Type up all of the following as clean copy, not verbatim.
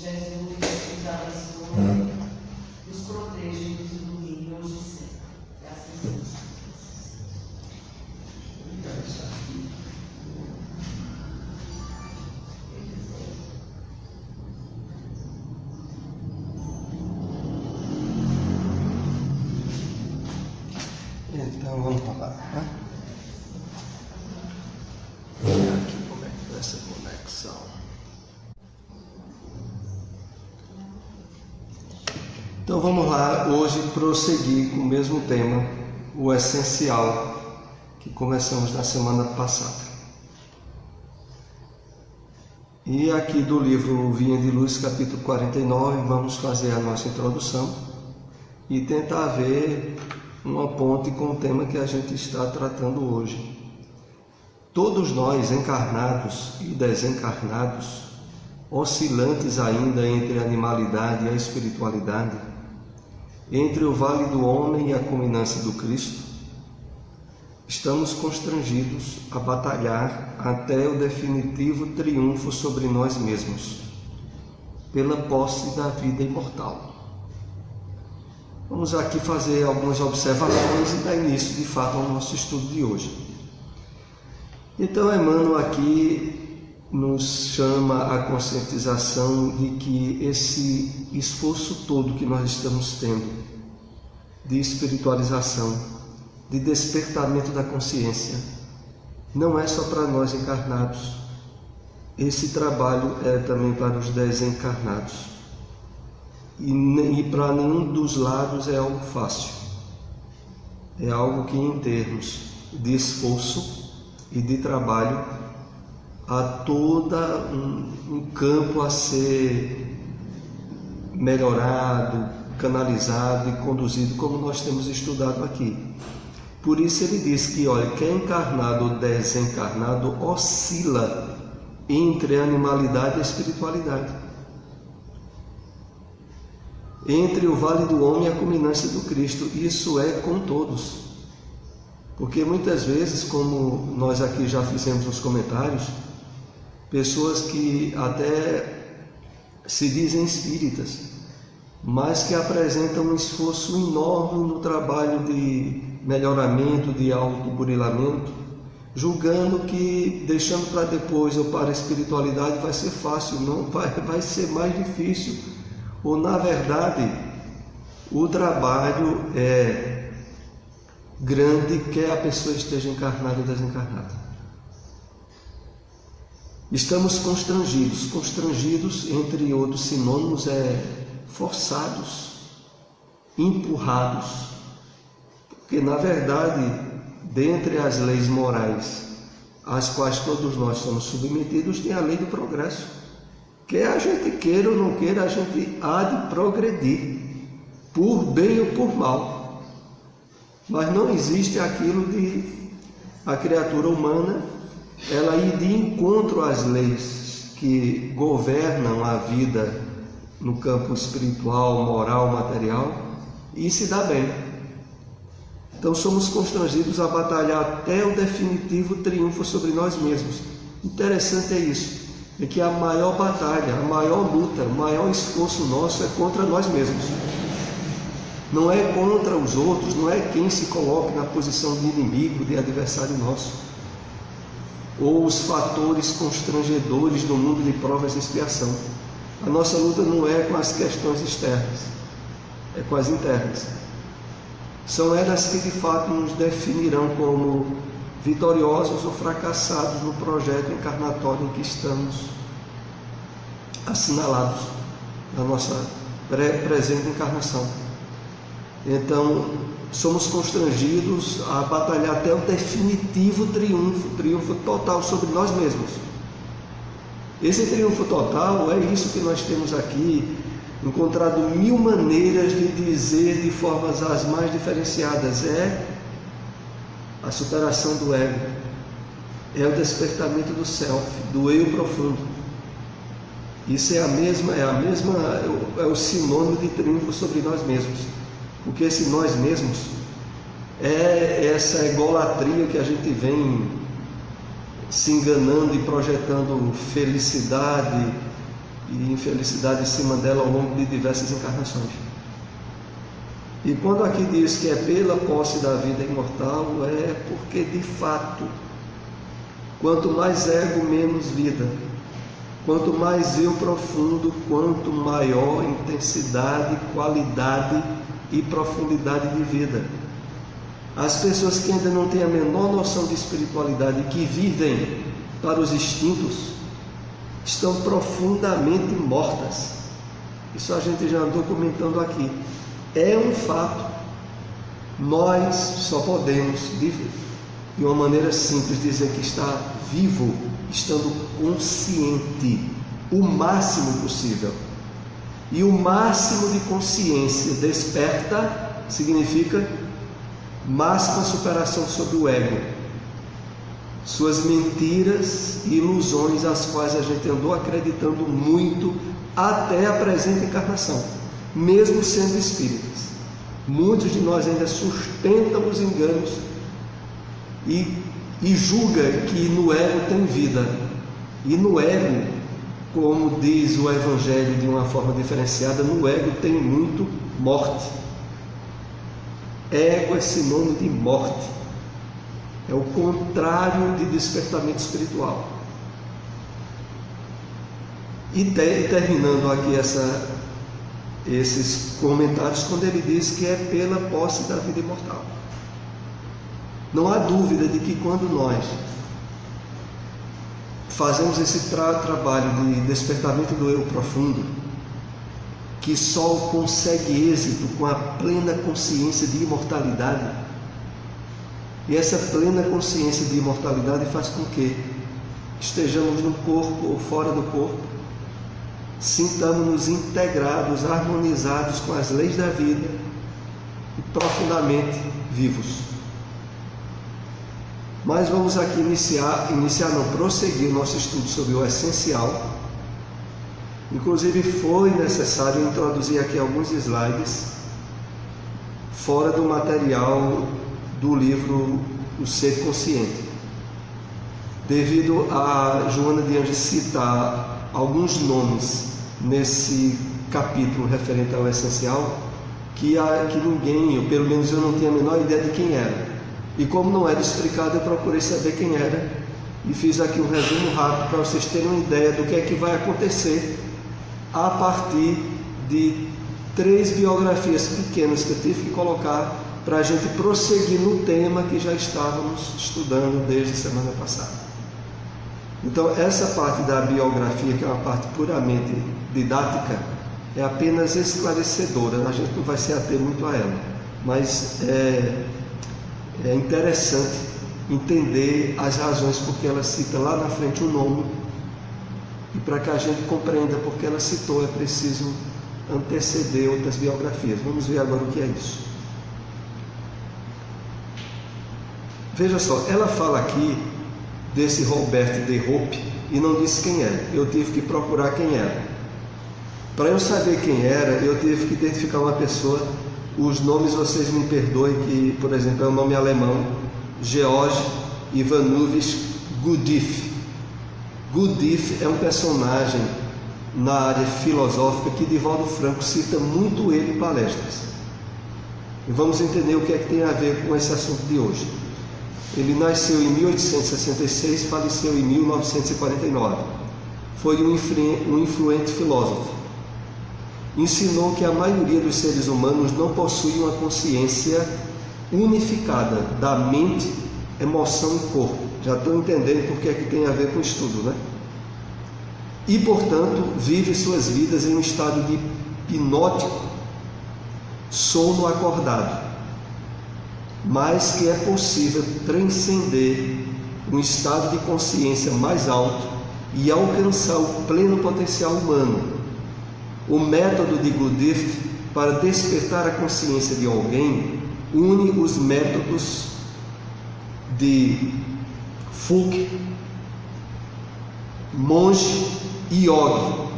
Jesus nos abençoe, nos proteja e nos ilumine hoje e sempre. Graças a Deus. Então vamos lá, né? Aqui como é que vai essa conexão? Então vamos lá, hoje prosseguir com o mesmo tema, o essencial, que começamos na semana passada. E aqui do livro Vinha de Luz, capítulo 49, vamos fazer a nossa introdução e tentar ver uma ponte com o tema que a gente está tratando hoje. Todos nós, encarnados e desencarnados, oscilantes ainda entre a animalidade e a espiritualidade, entre o vale do homem e a culminância do Cristo, estamos constrangidos a batalhar até o definitivo triunfo sobre nós mesmos, pela posse da vida imortal. Vamos aqui fazer algumas observações e dar início de fato ao nosso estudo de hoje. Então, Emmanuel aqui nos chama a conscientização de que esse esforço todo que nós estamos tendo de espiritualização, de despertamento da consciência, não é só para nós encarnados. Esse trabalho é também para os desencarnados. E para nenhum dos lados é algo fácil. É algo que, em termos de esforço e de trabalho, há todo um campo a ser melhorado, canalizado e conduzido, como nós temos estudado aqui. Por isso ele diz que, olha, quem é encarnado ou desencarnado oscila entre a animalidade e a espiritualidade, entre o vale do homem e a culminância do Cristo. Isso é com todos, porque muitas vezes, como nós aqui já fizemos nos comentários, pessoas que até se dizem espíritas, mas que apresentam um esforço enorme no trabalho de melhoramento, de autoburilamento, julgando que deixando para depois ou para a espiritualidade vai ser fácil. Não, vai ser mais difícil. Ou, na verdade, o trabalho é grande, quer a pessoa esteja encarnada ou desencarnada. Estamos constrangidos, entre outros sinônimos, forçados, empurrados, porque, na verdade, dentre as leis morais às quais todos nós somos submetidos, tem a lei do progresso. Quer a gente queira ou não queira, a gente há de progredir, por bem ou por mal. Mas não existe aquilo de a criatura humana ela ir de encontro às leis que governam a vida no campo espiritual, moral, material, e se dá bem. Então somos constrangidos a batalhar até o definitivo triunfo sobre nós mesmos. Interessante é isso. É que a maior batalha, a maior luta, o maior esforço nosso é contra nós mesmos. Não é contra os outros, não é quem se coloque na posição de inimigo, de adversário nosso, ou os fatores constrangedores do mundo de provas e expiação. A nossa luta não é com as questões externas, é com as internas. São elas que de fato nos definirão como vitoriosos ou fracassados no projeto encarnatório em que estamos assinalados na nossa presente encarnação. Então, somos constrangidos a batalhar até o definitivo triunfo total sobre nós mesmos. Esse triunfo total é isso que nós temos aqui, encontrado 1000 maneiras de dizer de formas as mais diferenciadas. É a superação do ego, é o despertamento do self, do eu profundo. Isso é o sinônimo de triunfo sobre nós mesmos, porque esse nós mesmos é essa egolatria que a gente vem se enganando e projetando felicidade e infelicidade em cima dela ao longo de diversas encarnações. E quando aqui diz que é pela posse da vida imortal, é porque de fato, quanto mais ego, menos vida. Quanto mais eu profundo, quanto maior intensidade, qualidade e profundidade de vida. As pessoas que ainda não têm a menor noção de espiritualidade, que vivem para os instintos, estão profundamente mortas. Isso a gente já andou comentando aqui. É um fato. Nós só podemos, de uma maneira simples, dizer que está vivo, estando consciente, o máximo possível. E o máximo de consciência desperta significa máxima superação sobre o ego, suas mentiras e ilusões às quais a gente andou acreditando muito até a presente encarnação, mesmo sendo espíritas. Muitos de nós ainda sustentam os enganos e julga que no ego tem vida. E no ego, como diz o Evangelho de uma forma diferenciada, no ego tem muito morte. Ego é sinônimo de morte. É o contrário de despertamento espiritual. E terminando aqui esses comentários, quando ele diz que é pela posse da vida imortal. Não há dúvida de que quando nós fazemos esse trabalho de despertamento do eu profundo, que só consegue êxito com a plena consciência de imortalidade, e essa plena consciência de imortalidade faz com que estejamos no corpo ou fora do corpo, sintamos-nos integrados, harmonizados com as leis da vida e profundamente vivos. Mas vamos aqui prosseguir o nosso estudo sobre o essencial. Inclusive foi necessário introduzir aqui alguns slides fora do material do livro O Ser Consciente, devido a Joana de Anjos citar alguns nomes nesse capítulo referente ao essencial que ninguém, ou pelo menos eu não tinha a menor ideia de quem era. E como não era explicado, eu procurei saber quem era e fiz aqui um resumo rápido para vocês terem uma ideia do que é que vai acontecer a partir de 3 biografias pequenas que eu tive que colocar para a gente prosseguir no tema que já estávamos estudando desde a semana passada. Então, essa parte da biografia, que é uma parte puramente didática, é apenas esclarecedora. A gente não vai se ater muito a ela, mas é interessante entender as razões porque ela cita lá na frente um nome, e para que a gente compreenda porque ela citou, é preciso anteceder outras biografias. Vamos ver agora o que é isso. Veja só, ela fala aqui desse Robert de Hope e não disse quem era. Eu tive que procurar quem era. Para eu saber quem era, eu tive que identificar uma pessoa. Os nomes vocês me perdoem, que, por exemplo, é um nome alemão, Georg Ivanovich Gurdjieff. Gurdjieff é um personagem na área filosófica que Divaldo Franco cita muito ele em palestras. E vamos entender o que é que tem a ver com esse assunto de hoje. Ele nasceu em 1866 e faleceu em 1949. Foi um influente filósofo. Ensinou que a maioria dos seres humanos não possui uma consciência unificada da mente, emoção e corpo. Já estão entendendo porque é que tem a ver com o estudo, né? E, portanto, vive suas vidas em um estado de hipnótico, sono acordado. Mas que é possível transcender um estado de consciência mais alto e alcançar o pleno potencial humano. O método de Gurdjieff para despertar a consciência de alguém une os métodos de Fouque, Monge e Yogi,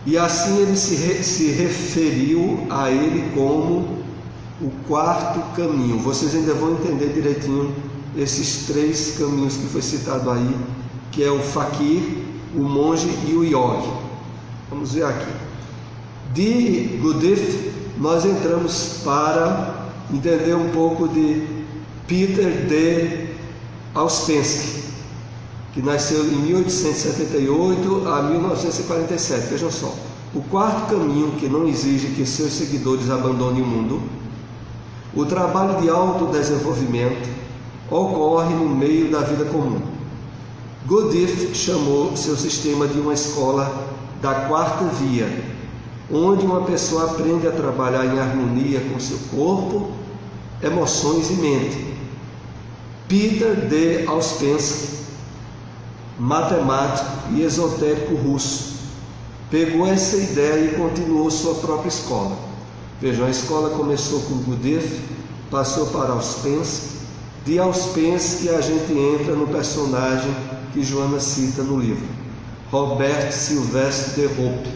e assim ele se referiu a ele como o 4º caminho. Vocês ainda vão entender direitinho esses 3 caminhos que foi citado aí, que é o Fakir, o Monge e o Yogi. Vamos ver aqui. De Gudiff, nós entramos para entender um pouco de Peter de Ouspensky, que nasceu em 1878 a 1947. Vejam só. O quarto caminho que não exige que seus seguidores abandonem o mundo. O trabalho de autodesenvolvimento ocorre no meio da vida comum. Gudiff chamou seu sistema de uma escola da quarta via, onde uma pessoa aprende a trabalhar em harmonia com seu corpo, emoções e mente. Peter de Ouspensky, matemático e esotérico russo, pegou essa ideia e continuou sua própria escola. Vejam, a escola começou com Gudiff, passou para Ouspensky. De Ouspensky a gente entra no personagem que Joana cita no livro, Robert Sylvestre de Hope,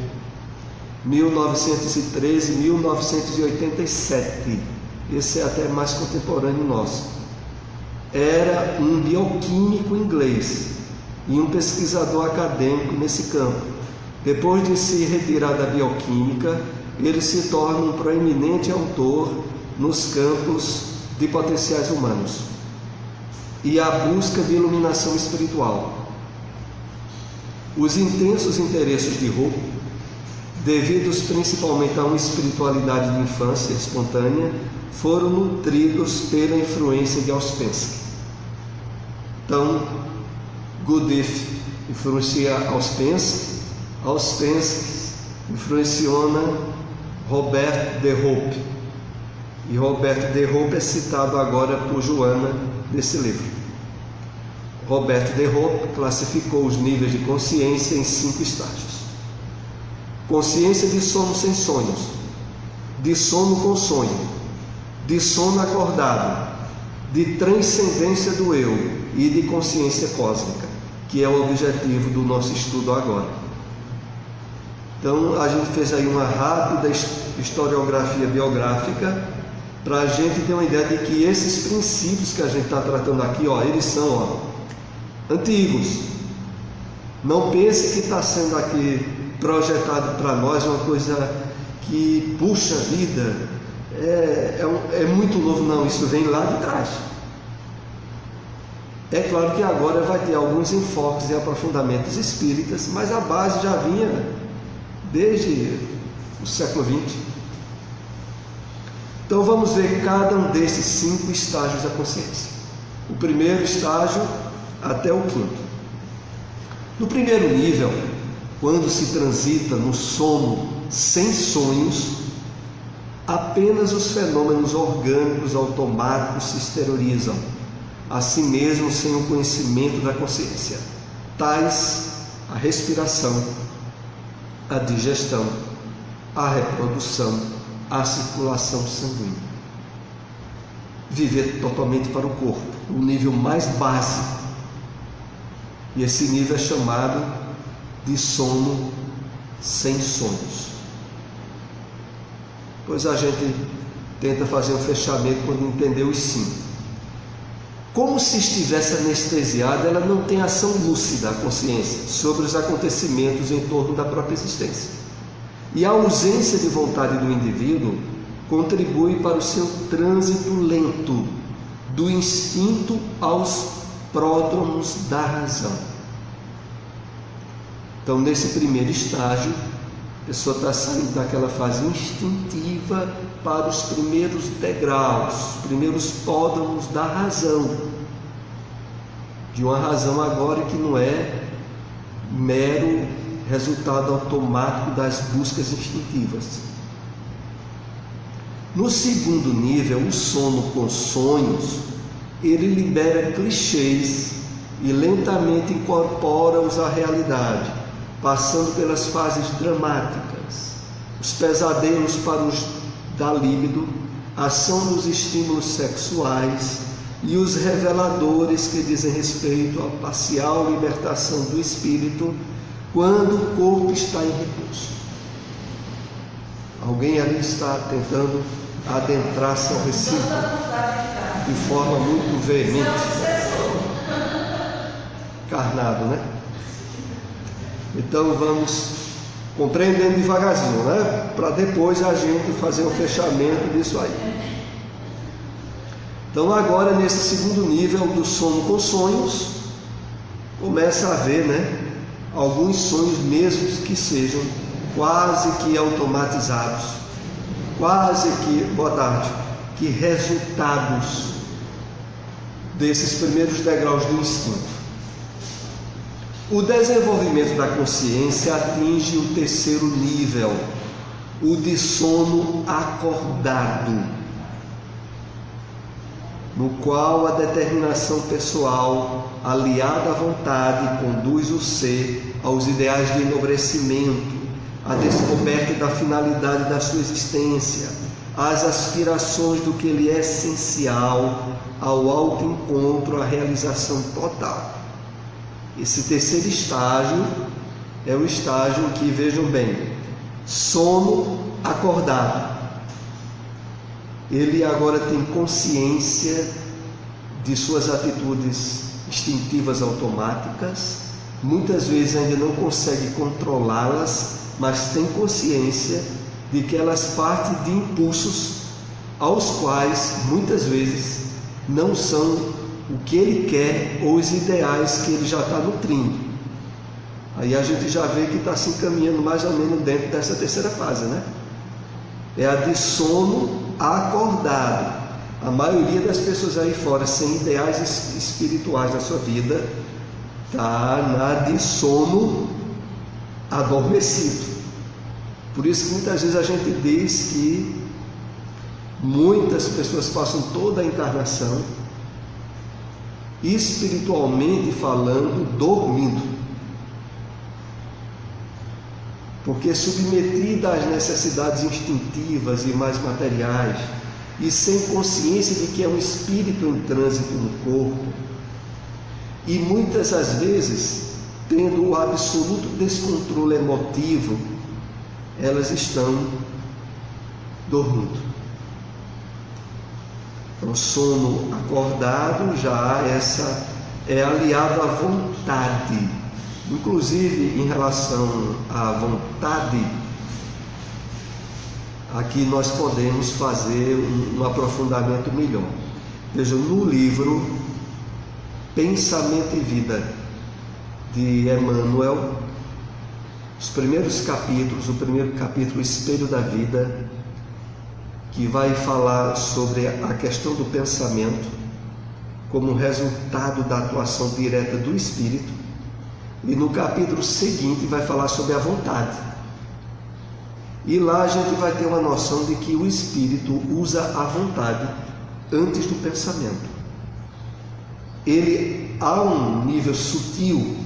1913-1987. Esse é até mais contemporâneo nosso. Era um bioquímico inglês e um pesquisador acadêmico nesse campo. Depois de se retirar da bioquímica, ele se torna um proeminente autor nos campos de potenciais humanos e a busca de iluminação espiritual. Os intensos interesses de Hope, devidos principalmente a uma espiritualidade de infância espontânea, foram nutridos pela influência de Ouspensky. Então, Gudiff influencia Ouspensky, Ouspensky influenciona Robert de Hope, e Robert de Hope é citado agora por Joana nesse livro. Robert de Hope classificou os níveis de consciência em 5 estágios: consciência de sono sem sonhos, de sono com sonho, de sono acordado, de transcendência do eu e de consciência cósmica, que é o objetivo do nosso estudo agora. Então, a gente fez aí uma rápida historiografia biográfica para a gente ter uma ideia de que esses princípios que a gente está tratando aqui, eles são antigos. Não pense que está sendo aqui projetado para nós uma coisa que, puxa vida, é muito novo. Não, isso vem lá de trás. É claro que agora vai ter alguns enfoques e aprofundamentos espíritas, mas a base já vinha desde o século XX. Então vamos ver cada um desses 5 estágios da consciência. O primeiro estágio até o 5º. No primeiro nível, quando se transita no sono sem sonhos, apenas os fenômenos orgânicos automáticos se exteriorizam, assim mesmo sem o conhecimento da consciência, tais a respiração, a digestão, a reprodução, a circulação sanguínea. Viver totalmente para o corpo, o nível mais básico. E esse nível é chamado de sono sem sonhos. Pois a gente tenta fazer um fechamento quando entender os 5. Como se estivesse anestesiada, ela não tem ação lúcida, a consciência, sobre os acontecimentos em torno da própria existência. E a ausência de vontade do indivíduo contribui para o seu trânsito lento, do instinto aos pródromos da razão. Então, nesse primeiro estágio, a pessoa está saindo daquela fase instintiva para os primeiros degraus, os primeiros pródromos da razão. De uma razão agora que não é mero resultado automático das buscas instintivas. No segundo nível, o sono com sonhos, ele libera clichês e lentamente incorpora-os à realidade, passando pelas fases dramáticas, os pesadelos para os da líbido, ação dos estímulos sexuais e os reveladores que dizem respeito à parcial libertação do espírito quando o corpo está em repouso. Alguém ali está tentando adentrar-se ao recinto de forma muito veemente. Carnado, né? Então vamos compreendendo devagarzinho, né? Para depois a gente fazer um fechamento disso aí. Então agora nesse segundo nível do sono com sonhos, começa a haver, né, alguns sonhos mesmo que sejam quase que automatizados, quase que, boa tarde, que resultados desses primeiros degraus do instinto. O desenvolvimento da consciência atinge o terceiro nível, o de sono acordado, no qual a determinação pessoal, aliada à vontade, conduz o ser aos ideais de enobrecimento, à descoberta da finalidade da sua existência, às aspirações do que lhe é essencial, ao autoencontro, à realização total. Esse terceiro estágio é o estágio que, vejam bem, sono acordado. Ele agora tem consciência de suas atitudes instintivas automáticas, muitas vezes ainda não consegue controlá-las, mas tem consciência de que elas partem de impulsos aos quais muitas vezes não são o que ele quer ou os ideais que ele já está nutrindo. Aí a gente já vê que está se encaminhando mais ou menos dentro dessa terceira fase, né? É a de sono acordado. A maioria das pessoas aí fora sem ideais espirituais na sua vida está na de sono adormecido. Por isso que muitas vezes a gente diz que muitas pessoas passam toda a encarnação, espiritualmente falando, dormindo, porque submetida às necessidades instintivas e mais materiais, e sem consciência de que é um espírito em trânsito no corpo, e muitas das vezes tendo o absoluto descontrole emotivo, elas estão dormindo. Então, sono acordado já essa é aliado à vontade. Inclusive, em relação à vontade, aqui nós podemos fazer um aprofundamento melhor. Vejam, no livro Pensamento e Vida, de Emmanuel, os primeiros capítulos, o primeiro capítulo, Espelho da Vida, que vai falar sobre a questão do pensamento como resultado da atuação direta do Espírito, e no capítulo seguinte vai falar sobre a vontade. E lá a gente vai ter uma noção de que o Espírito usa a vontade antes do pensamento. Ele há um nível sutil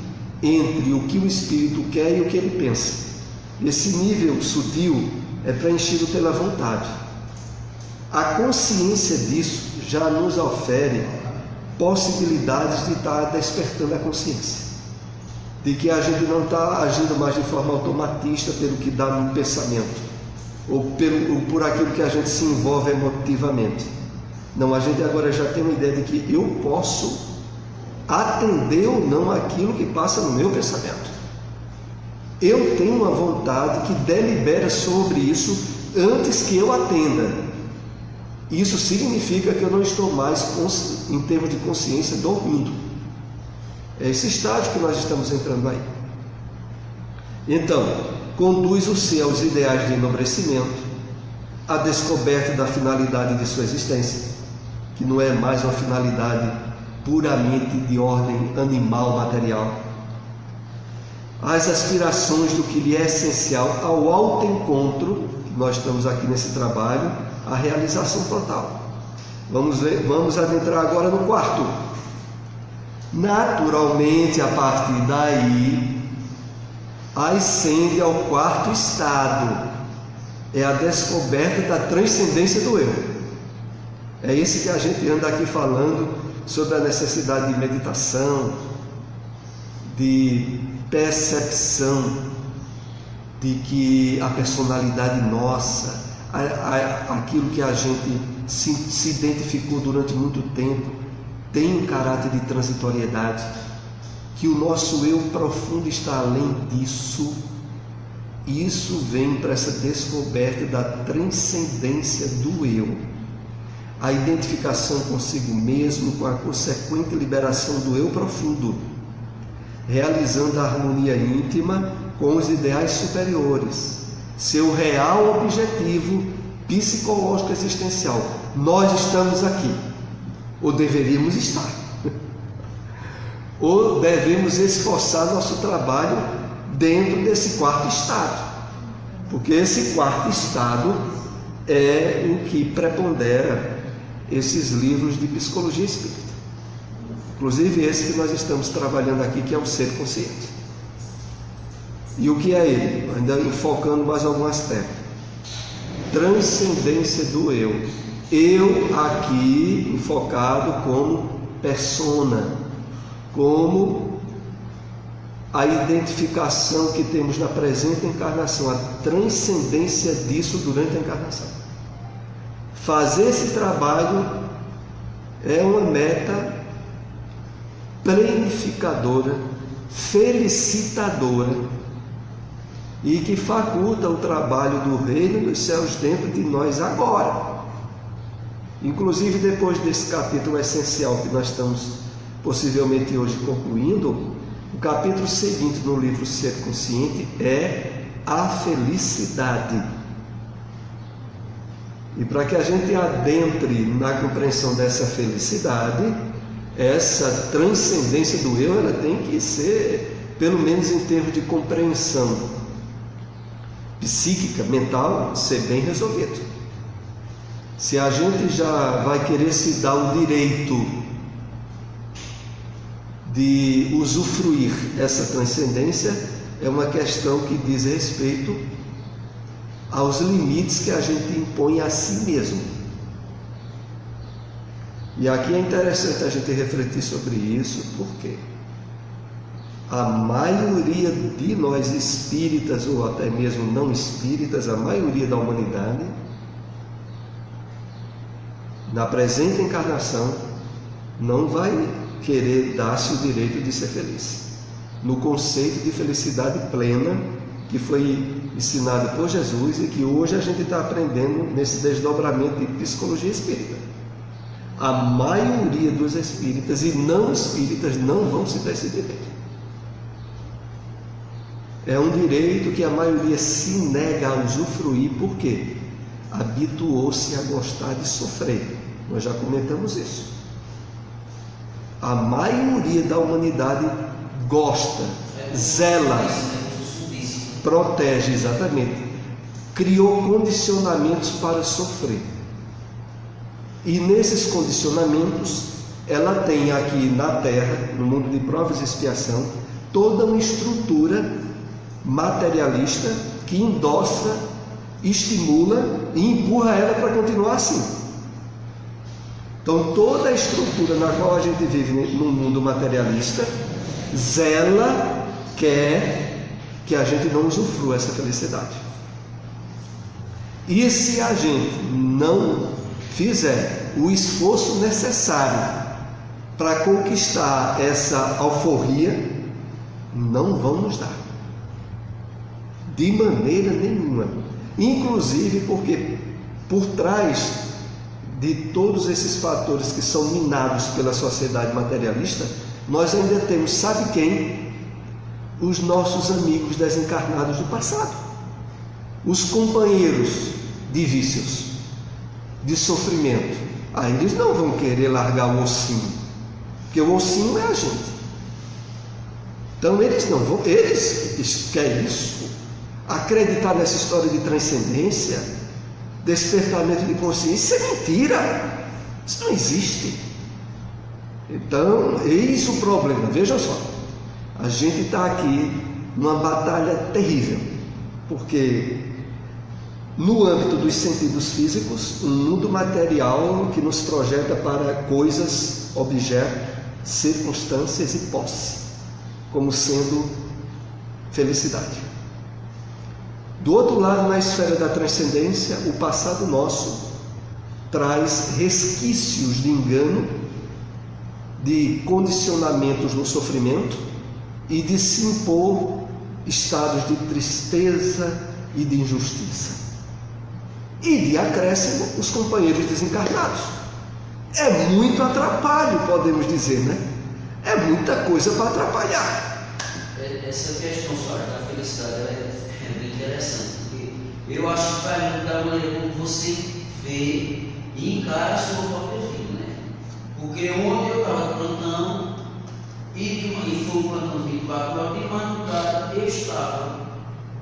entre o que o Espírito quer e o que ele pensa. Esse nível sutil é preenchido pela vontade. A consciência disso já nos ofere possibilidades de estar despertando a consciência, de que a gente não está agindo mais de forma automatista pelo que dá no pensamento, ou por aquilo que a gente se envolve emotivamente. Não, a gente agora já tem uma ideia de que eu posso atender ou não aquilo que passa no meu pensamento. Eu tenho uma vontade que delibera sobre isso antes que eu atenda. Isso significa que eu não estou mais, em termos de consciência, dormindo. É esse estágio que nós estamos entrando aí. Então, conduz o ser aos ideais de enobrecimento, à descoberta da finalidade de sua existência, que não é mais uma finalidade puramente de ordem animal, material, às aspirações do que lhe é essencial, ao autoencontro, que nós estamos aqui nesse trabalho, a realização total. Vamos adentrar agora no quarto. Naturalmente, a partir daí, ascende ao quarto estado, é a descoberta da transcendência do eu. É esse que a gente anda aqui falando sobre a necessidade de meditação, de percepção de que a personalidade nossa, aquilo que a gente se identificou durante muito tempo, tem um caráter de transitoriedade, que o nosso eu profundo está além disso, isso vem para essa descoberta da transcendência do eu, a identificação consigo mesmo, com a consequente liberação do eu profundo, realizando a harmonia íntima com os ideais superiores, seu real objetivo psicológico existencial. Nós estamos aqui, ou deveríamos estar, ou devemos esforçar nosso trabalho dentro desse quarto estado, porque esse quarto estado é o que prepondera esses livros de psicologia espírita, inclusive esse que nós estamos trabalhando aqui, que é o ser consciente. E o que é ele? Ainda enfocando mais algum aspecto: transcendência do eu. Eu aqui enfocado como persona, como a identificação que temos na presente encarnação, a transcendência disso durante a encarnação. Fazer esse trabalho é uma meta planificadora, felicitadora, e que faculta o trabalho do reino dos céus dentro de nós agora. Inclusive, depois desse capítulo essencial que nós estamos possivelmente hoje concluindo, o capítulo seguinte no livro Ser Consciente é a felicidade. E para que a gente adentre na compreensão dessa felicidade, essa transcendência do eu, ela tem que ser, pelo menos em termos de compreensão psíquica, mental, ser bem resolvido. Se a gente já vai querer se dar o direito de usufruir essa transcendência, é uma questão que diz respeito aos limites que a gente impõe a si mesmo. E aqui é interessante a gente refletir sobre isso, porque a maioria de nós espíritas, ou até mesmo não espíritas, a maioria da humanidade, na presente encarnação, não vai querer dar-se o direito de ser feliz, no conceito de felicidade plena que foi ensinado por Jesus e que hoje a gente está aprendendo nesse desdobramento de psicologia espírita. A maioria dos espíritas e não espíritas não vão se dar esse direito. É um direito que a maioria se nega a usufruir, porque habituou-se a gostar de sofrer. Nós já comentamos isso. A maioria da humanidade gosta, zela, protege, exatamente. Criou condicionamentos para sofrer. E nesses condicionamentos, ela tem aqui na Terra, no mundo de provas e expiação, toda uma estrutura materialista que endossa, estimula e empurra ela para continuar assim. Então, toda a estrutura na qual a gente vive no mundo materialista zela, quer que a gente não usufrua essa felicidade. E se a gente não fizer o esforço necessário para conquistar essa alforria, não vão nos dar. De maneira nenhuma. Inclusive porque por trás de todos esses fatores que são minados pela sociedade materialista, nós ainda temos, sabe quem? Os nossos amigos desencarnados do passado, os companheiros de vícios, de sofrimento. Aí eles não vão querer largar o ossinho, porque o ossinho é a gente. Então eles não vão, eles querem isso, acreditar nessa história de transcendência, despertamento de consciência. Isso é mentira, isso não existe. Então, eis o problema. Vejam só, a gente está aqui numa batalha terrível, porque no âmbito dos sentidos físicos, um mundo material que nos projeta para coisas, objetos, circunstâncias e posse, como sendo felicidade. Do outro lado, na esfera da transcendência, o passado nosso traz resquícios de engano, de condicionamentos no sofrimento e de se impor estados de tristeza e de injustiça. E de acréscimo, os companheiros desencarnados. É muito atrapalho, podemos dizer, né? É muita coisa para atrapalhar. Essa questão só da felicidade é bem interessante, porque eu acho que vai muito da maneira como você vê e encara a sua própria vida, né? Porque ontem eu estava plantando e foi um plantão 24 horas de madrugada, eu estava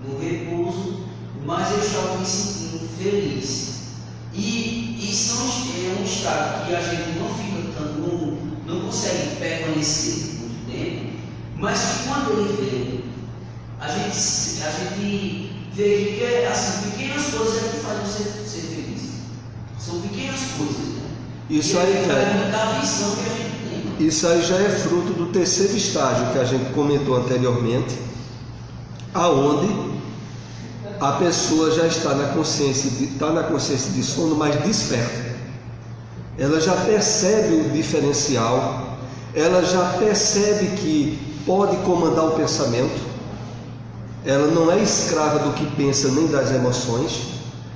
no repouso, mas eu estava me sentindo feliz. E é um estado que a gente não fica tanto, não consegue permanecer muito tempo, mas que quando ele vem, a gente vê que assim, pequenas coisas é que fazem você ser feliz. São pequenas coisas, né? Isso aí, da visão que a gente tem. Isso aí já é fruto do terceiro estágio que a gente comentou anteriormente, aonde a pessoa já está na consciência de sono, mas desperta. Ela já percebe o diferencial, ela já percebe que pode comandar o pensamento, ela não é escrava do que pensa nem das emoções,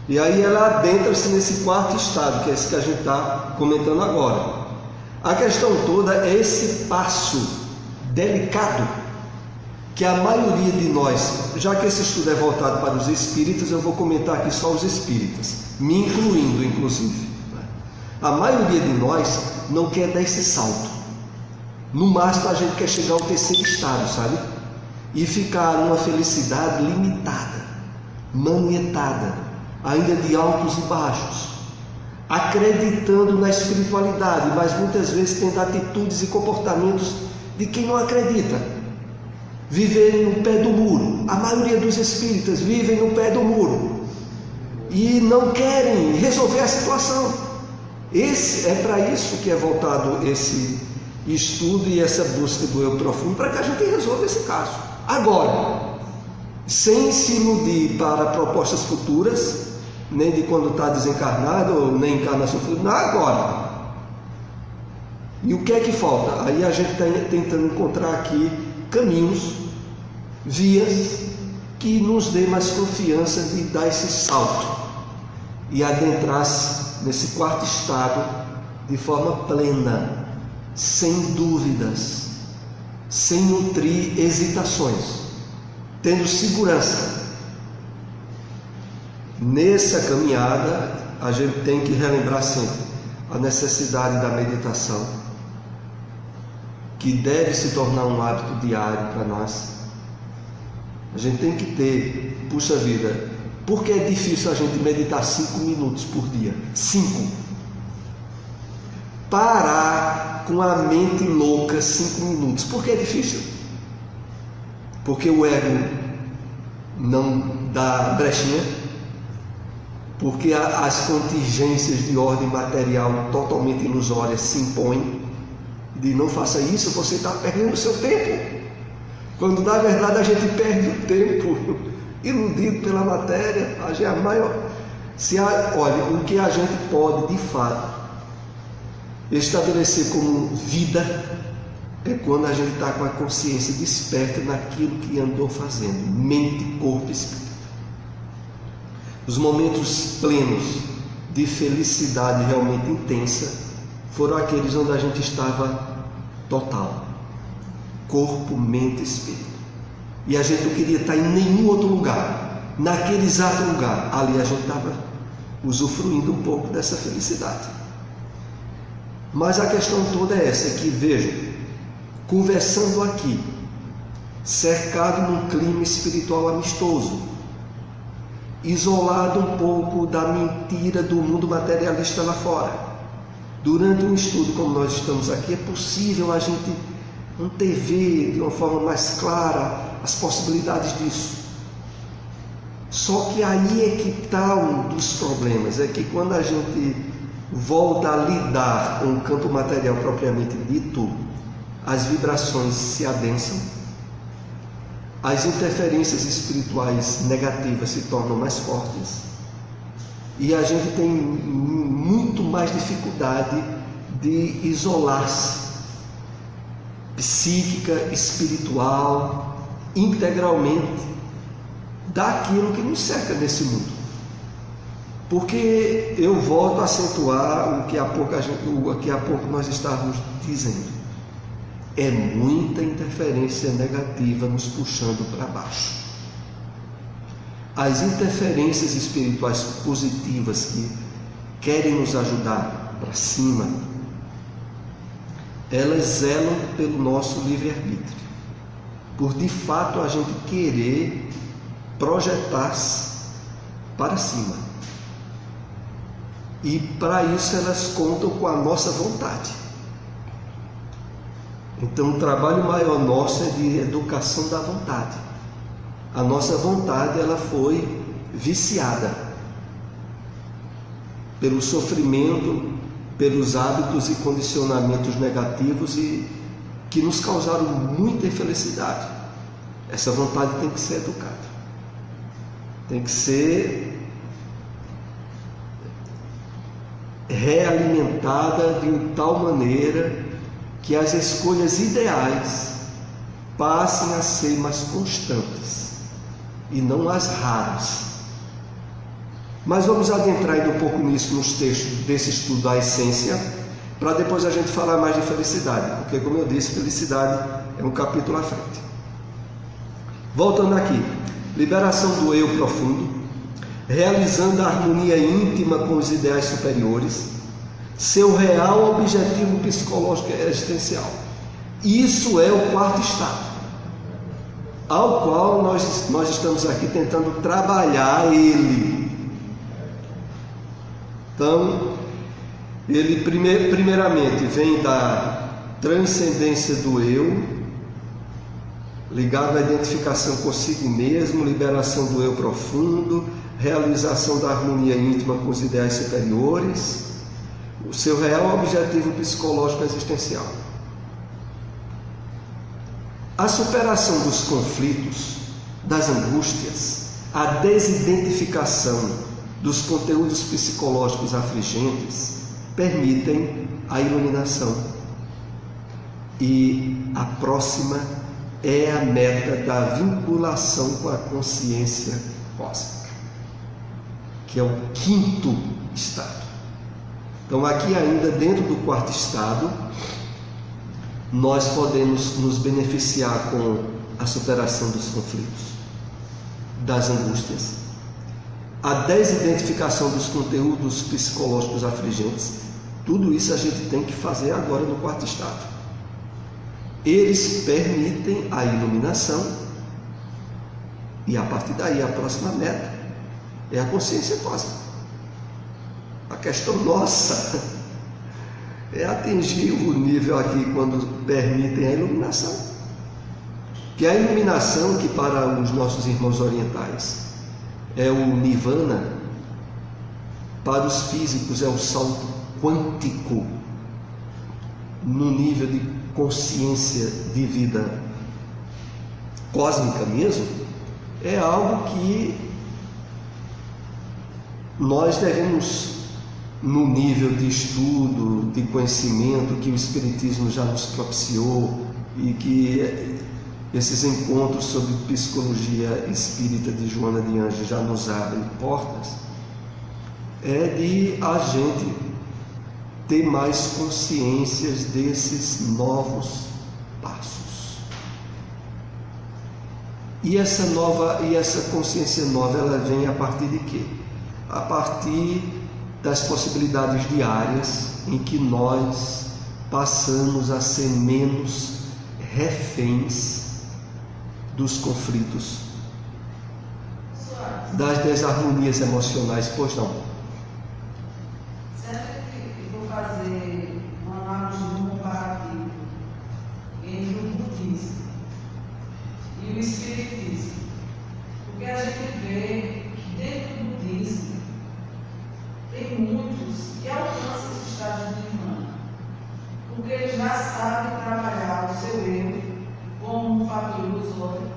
e aí ela adentra-se nesse quarto estado, que é esse que a gente está comentando agora. A questão toda é esse passo delicado que a maioria de nós, já que esse estudo é voltado para os espíritas, eu vou comentar aqui só os espíritas, me incluindo inclusive. A maioria de nós não quer dar esse salto. No máximo a gente quer chegar ao terceiro estado, sabe? E ficar numa felicidade limitada, manietada, ainda de altos e baixos, acreditando na espiritualidade, mas muitas vezes tendo atitudes e comportamentos de quem não acredita. Viverem no pé do muro. A maioria dos espíritas vivem no pé do muro e não querem resolver a situação. É para isso que é voltado esse estudo e essa busca do eu profundo, para que a gente resolva esse caso agora, sem se iludir para propostas futuras, nem de quando está desencarnado ou nem encarnação futura, não, agora. E o que é que falta? Aí a gente está tentando encontrar aqui caminhos, vias que nos dê mais confiança de dar esse salto e adentrar-se nesse quarto estado de forma plena, sem dúvidas, sem nutrir hesitações, tendo segurança. Nessa caminhada a gente tem que relembrar sempre a necessidade da meditação, que deve se tornar um hábito diário para nós. A gente tem que ter, puxa vida, por que é difícil a gente meditar 5 minutos por dia? 5. Parar com a mente louca 5 minutos. Por que é difícil? Porque o ego não dá brechinha, porque as contingências de ordem material totalmente ilusórias se impõem. De não faça isso, você está perdendo o seu tempo. Quando na verdade a gente perde o tempo, iludido pela matéria. A gente é a maior. Olha, o que a gente pode de fato estabelecer como vida é quando a gente está com a consciência desperta naquilo que andou fazendo, mente, corpo e espírito. Os momentos plenos de felicidade realmente intensa foram aqueles onde a gente estava total, corpo, mente e espírito, e a gente não queria estar em nenhum outro lugar. Naquele exato lugar, ali a gente estava usufruindo um pouco dessa felicidade. Mas a questão toda é essa, que vejam, conversando aqui, cercado num clima espiritual amistoso, isolado um pouco da mentira do mundo materialista lá fora. Durante um estudo como nós estamos aqui, é possível a gente antever de uma forma mais clara as possibilidades disso. Só que aí é que está um dos problemas, é que quando a gente volta a lidar com o campo material propriamente dito, as vibrações se adensam, as interferências espirituais negativas se tornam mais fortes e a gente tem muito mais dificuldade de isolar-se psíquica, espiritual, integralmente daquilo que nos cerca nesse mundo. Porque eu volto a acentuar o que há pouco nós estávamos dizendo. É muita interferência negativa nos puxando para baixo. As interferências espirituais positivas que querem nos ajudar para cima, elas zelam pelo nosso livre-arbítrio, por de fato a gente querer projetar-se para cima. E para isso elas contam com a nossa vontade. Então o trabalho maior nosso é de educação da vontade. A nossa vontade, ela foi viciada pelo sofrimento, pelos hábitos e condicionamentos negativos e que nos causaram muita infelicidade. Essa vontade tem que ser educada. Tem que ser realimentada de tal maneira que as escolhas ideais passem a ser mais constantes e não as raras. Mas vamos adentrar um pouco nisso nos textos desse estudo da essência, para depois a gente falar mais de felicidade, porque, como eu disse, felicidade é um capítulo à frente. Voltando aqui, liberação do eu profundo, realizando a harmonia íntima com os ideais superiores, seu real objetivo psicológico e existencial. Isso é o quarto estado, ao qual nós estamos aqui tentando trabalhar ele. Então, ele primeiramente vem da transcendência do eu, ligado à identificação consigo mesmo, liberação do eu profundo, realização da harmonia íntima com os ideais superiores, o seu real objetivo psicológico existencial. A superação dos conflitos, das angústias, a desidentificação dos conteúdos psicológicos afligentes permitem a iluminação. E a próxima é a meta da vinculação com a consciência cósmica, que é o quinto estado. Então, aqui ainda dentro do quarto estado, nós podemos nos beneficiar com a superação dos conflitos, das angústias, a desidentificação dos conteúdos psicológicos afligentes. Tudo isso a gente tem que fazer agora no quarto estado. Eles permitem a iluminação e a partir daí a próxima meta é a consciência cósmica. A questão nossa é atingir o nível aqui quando permitem a iluminação. Que a iluminação, que para os nossos irmãos orientais é o nirvana, para os físicos é o salto quântico no nível de consciência de vida cósmica mesmo, é algo que nós devemos, no nível de estudo, de conhecimento que o Espiritismo já nos propiciou e que esses encontros sobre psicologia espírita de Joana de Ângeles já nos abrem portas, é de a gente ter mais consciências desses novos passos. E essa consciência nova, ela vem a partir de quê? A partir das possibilidades diárias em que nós passamos a ser menos reféns dos conflitos, das desarmonias emocionais. Pois não? Sempre que vou fazer uma análise de um comparativo entre o budismo e o espiritismo, porque a gente vê que dentro do budismo tem muitos que alcançam esse estado de nirvana, porque eles já sabem trabalhar o seu eu como um fator ilusório,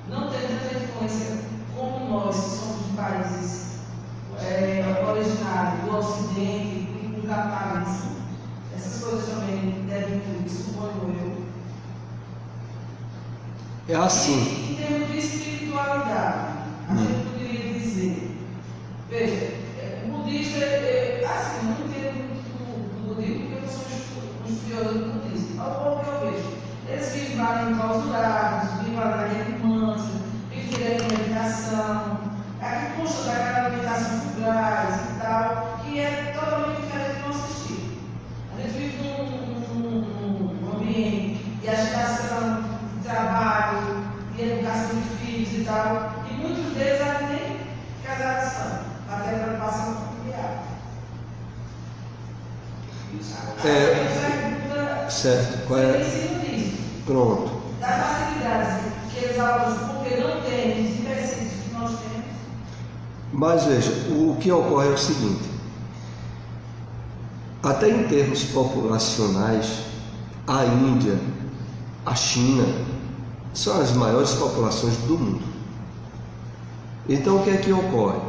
não tem tanta influência como nós, que somos de países originários do Ocidente e do capitalismo. Essas coisas também devem influir, suponho eu. É assim. Em termos de espiritualidade, a gente poderia dizer, veja, o budista, assim, eu não entendo muito do budismo, porque eu sou um estudioso do budismo. Ao pouco que eu vejo, eles vivem lá enclausurados, vivem lá naquele manso, vivem direto de meditação, aqui consta daquela meditação fugaz e tal, que é totalmente diferente do nosso estilo. A gente vive num ambiente de agitação, de trabalho, de educação de filhos e tal, e muitos deles nem casados são, até para preocupação familiar. Certo, qual é? Em cima disso, Pronto. das facilidades que eles alcançam, porque não tem os empecilhos que nós temos. Mas veja, o que ocorre é o seguinte: até em termos populacionais, a Índia, a China, são as maiores populações do mundo. Então o que é que ocorre?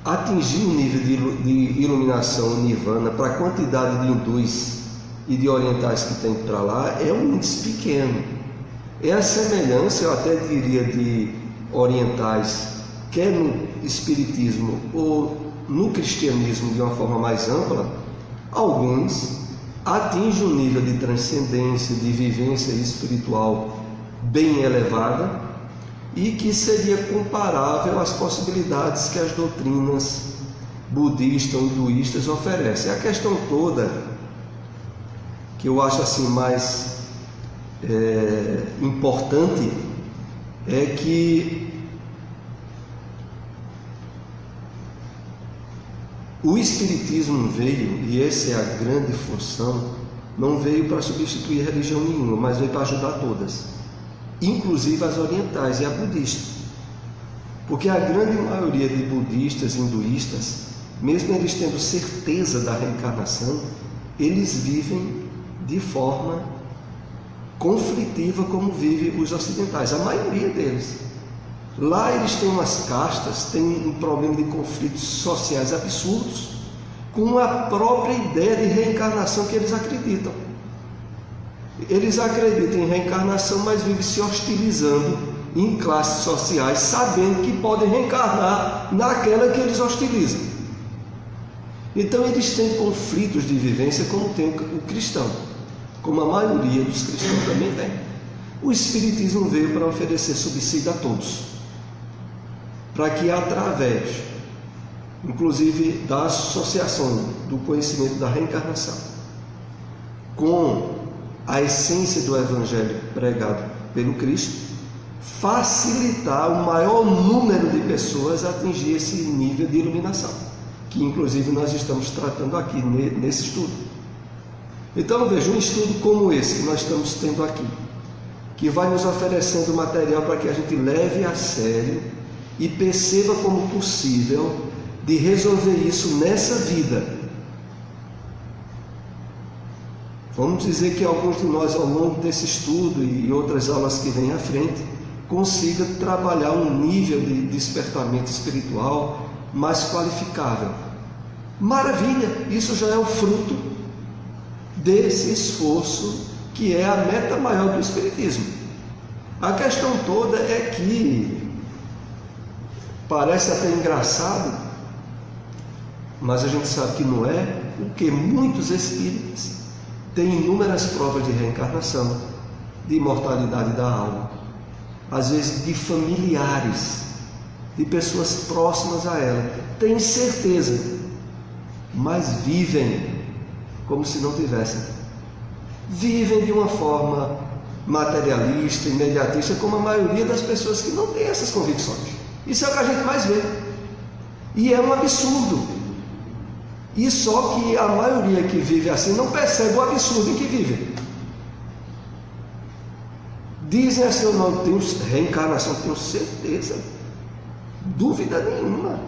Atingir o nível de iluminação, o nirvana, para a quantidade de hindus e de orientais que tem para lá, é um índice pequeno. É a semelhança, eu até diria, de orientais, quer no espiritismo ou no cristianismo de uma forma mais ampla. Alguns atingem um nível de transcendência, de vivência espiritual bem elevada e que seria comparável às possibilidades que as doutrinas budistas ou hinduístas oferecem. A questão toda, que eu acho assim mais importante, é que o Espiritismo veio, e essa é a grande função, não veio para substituir religião nenhuma, mas veio para ajudar todas, inclusive as orientais e a budista. Porque a grande maioria de budistas e hinduístas, mesmo eles tendo certeza da reencarnação, eles vivem de forma conflitiva como vivem os ocidentais, a maioria deles. Lá eles têm umas castas, têm um problema de conflitos sociais absurdos, com a própria ideia de reencarnação que eles acreditam. Eles acreditam em reencarnação, mas vivem se hostilizando em classes sociais, sabendo que podem reencarnar naquela que eles hostilizam. Então eles têm conflitos de vivência como tem o cristão, como a maioria dos cristãos também tem. O Espiritismo veio para oferecer subsídio a todos, para que através, inclusive, da associação do conhecimento da reencarnação com a essência do Evangelho pregado pelo Cristo, facilitar o maior número de pessoas a atingir esse nível de iluminação, que inclusive nós estamos tratando aqui nesse estudo. Então veja, um estudo como esse que nós estamos tendo aqui, que vai nos oferecendo material para que a gente leve a sério e perceba como possível de resolver isso nessa vida. Vamos dizer que alguns de nós, ao longo desse estudo e outras aulas que vêm à frente, consiga trabalhar um nível de despertamento espiritual mais qualificável. Maravilha! Isso já é o fruto desse esforço que é a meta maior do Espiritismo. A questão toda é que parece até engraçado, mas a gente sabe que não é, porque muitos espíritas têm inúmeras provas de reencarnação, de imortalidade da alma, às vezes de familiares, de pessoas próximas a ela, têm certeza, mas vivem como se não tivessem. Vivem de uma forma materialista, imediatista, como a maioria das pessoas que não tem essas convicções. Isso é o que a gente mais vê. E é um absurdo. E só que a maioria que vive assim não percebe o absurdo em que vive. Dizem assim: eu não tenho reencarnação, tenho certeza, dúvida nenhuma.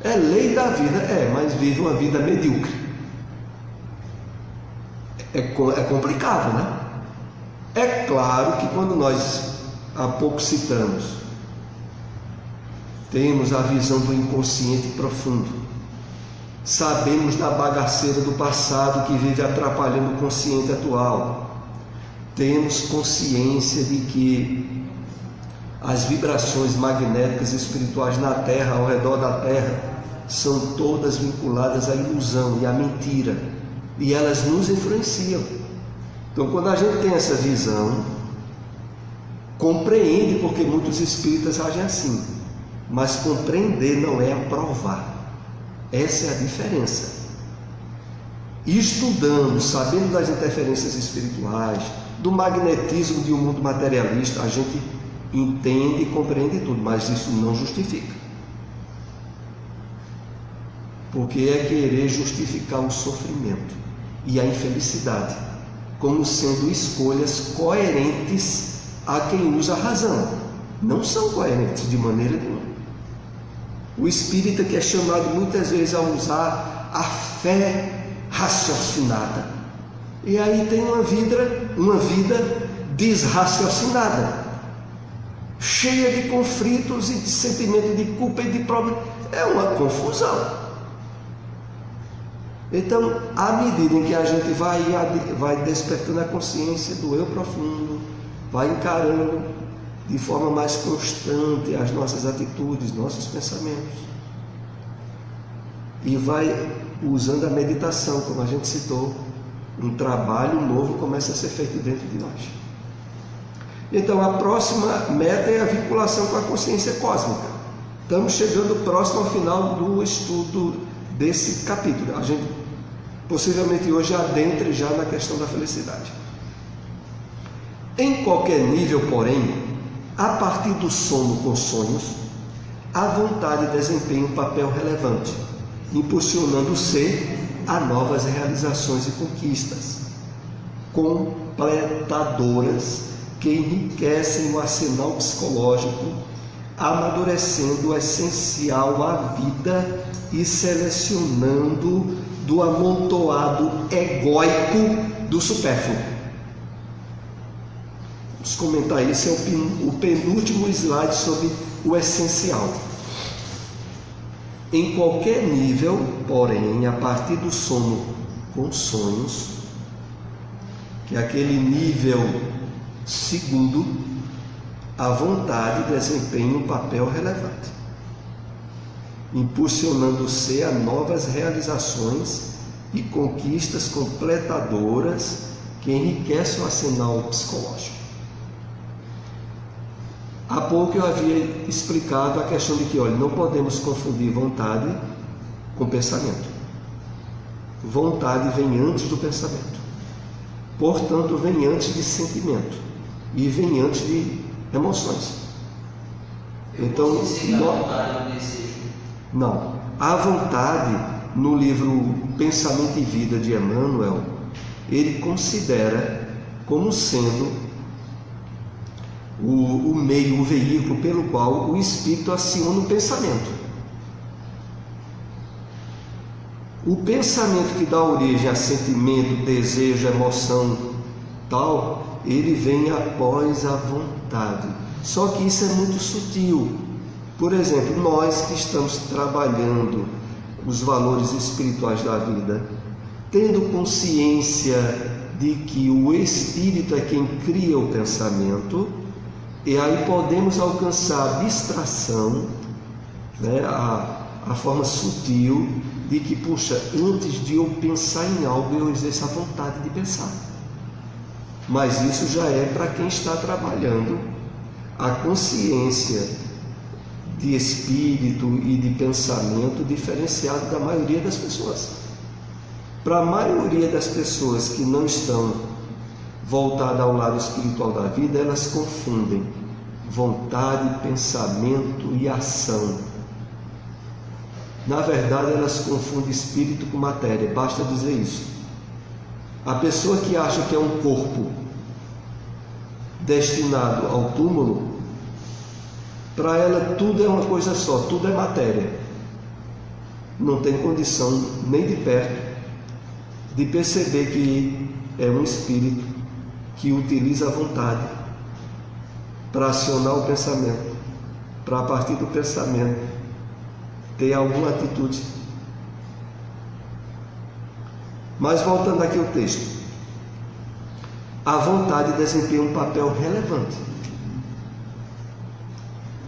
É lei da vida, mas vive uma vida medíocre. É complicado, né? É claro que quando nós há pouco citamos, temos a visão do inconsciente profundo, sabemos da bagaceira do passado que vive atrapalhando o consciente atual, temos consciência de que as vibrações magnéticas espirituais na Terra, ao redor da Terra, são todas vinculadas à ilusão e à mentira, e elas nos influenciam. Então, quando a gente tem essa visão, compreende, porque muitos espíritas agem assim, mas compreender não é aprovar. Essa é a diferença. Estudando, sabendo das interferências espirituais, do magnetismo de um mundo materialista, a gente entende e compreende tudo, mas isso não justifica. Porque é querer justificar o sofrimento e a infelicidade como sendo escolhas coerentes a quem usa a razão. Não são coerentes de maneira nenhuma. O espírita que é chamado muitas vezes a usar a fé raciocinada, e aí tem uma vida desraciocinada, cheia de conflitos e de sentimento de culpa e de problema. É uma confusão. Então, à medida em que a gente vai despertando a consciência do eu profundo, vai encarando de forma mais constante as nossas atitudes, nossos pensamentos, e vai usando a meditação, como a gente citou, um trabalho novo começa a ser feito dentro de nós. Então, a próxima meta é a vinculação com a consciência cósmica. Estamos chegando próximo ao final do estudo desse capítulo. A gente possivelmente hoje adentre já na questão da felicidade. Em qualquer nível, porém, a partir do sono com sonhos, a vontade desempenha um papel relevante, impulsionando o ser a novas realizações e conquistas, completadoras, que enriquecem o arsenal psicológico, amadurecendo o essencial à vida e selecionando do amontoado egóico do supérfluo. Vamos comentar isso, é o penúltimo slide sobre o essencial. Em qualquer nível, porém, a partir do sono com sonhos, que é aquele nível segundo, a vontade desempenha um papel relevante, impulsionando o ser a novas realizações e conquistas completadoras que enriquecem o arsenal psicológico. Há pouco eu havia explicado a questão de que, olha, não podemos confundir vontade com pensamento. Vontade vem antes do pensamento, portanto vem antes de sentimento e vem antes de emoções. Então, não. A vontade, no livro Pensamento e Vida de Emmanuel, ele considera como sendo o meio, o veículo pelo qual o espírito aciona o pensamento. O pensamento que dá origem a sentimento, desejo, emoção, tal, ele vem após a vontade. Só que isso é muito sutil. Por exemplo, nós que estamos trabalhando os valores espirituais da vida, tendo consciência de que o espírito é quem cria o pensamento, e aí podemos alcançar a abstração, né, a forma sutil de que, puxa, antes de eu pensar em algo, eu exerço a vontade de pensar. Mas isso já é para quem está trabalhando a consciência de espírito e de pensamento diferenciado da maioria das pessoas. Para a maioria das pessoas que não estão voltadas ao lado espiritual da vida, elas confundem vontade, pensamento e ação. Na verdade, elas confundem espírito com matéria, basta dizer isso. A pessoa que acha que é um corpo destinado ao túmulo, para ela tudo é uma coisa só, tudo é matéria. Não tem condição nem de perto de perceber que é um espírito que utiliza a vontade para acionar o pensamento, para a partir do pensamento ter alguma atitude. Mas voltando aqui ao texto, a vontade desempenha um papel relevante,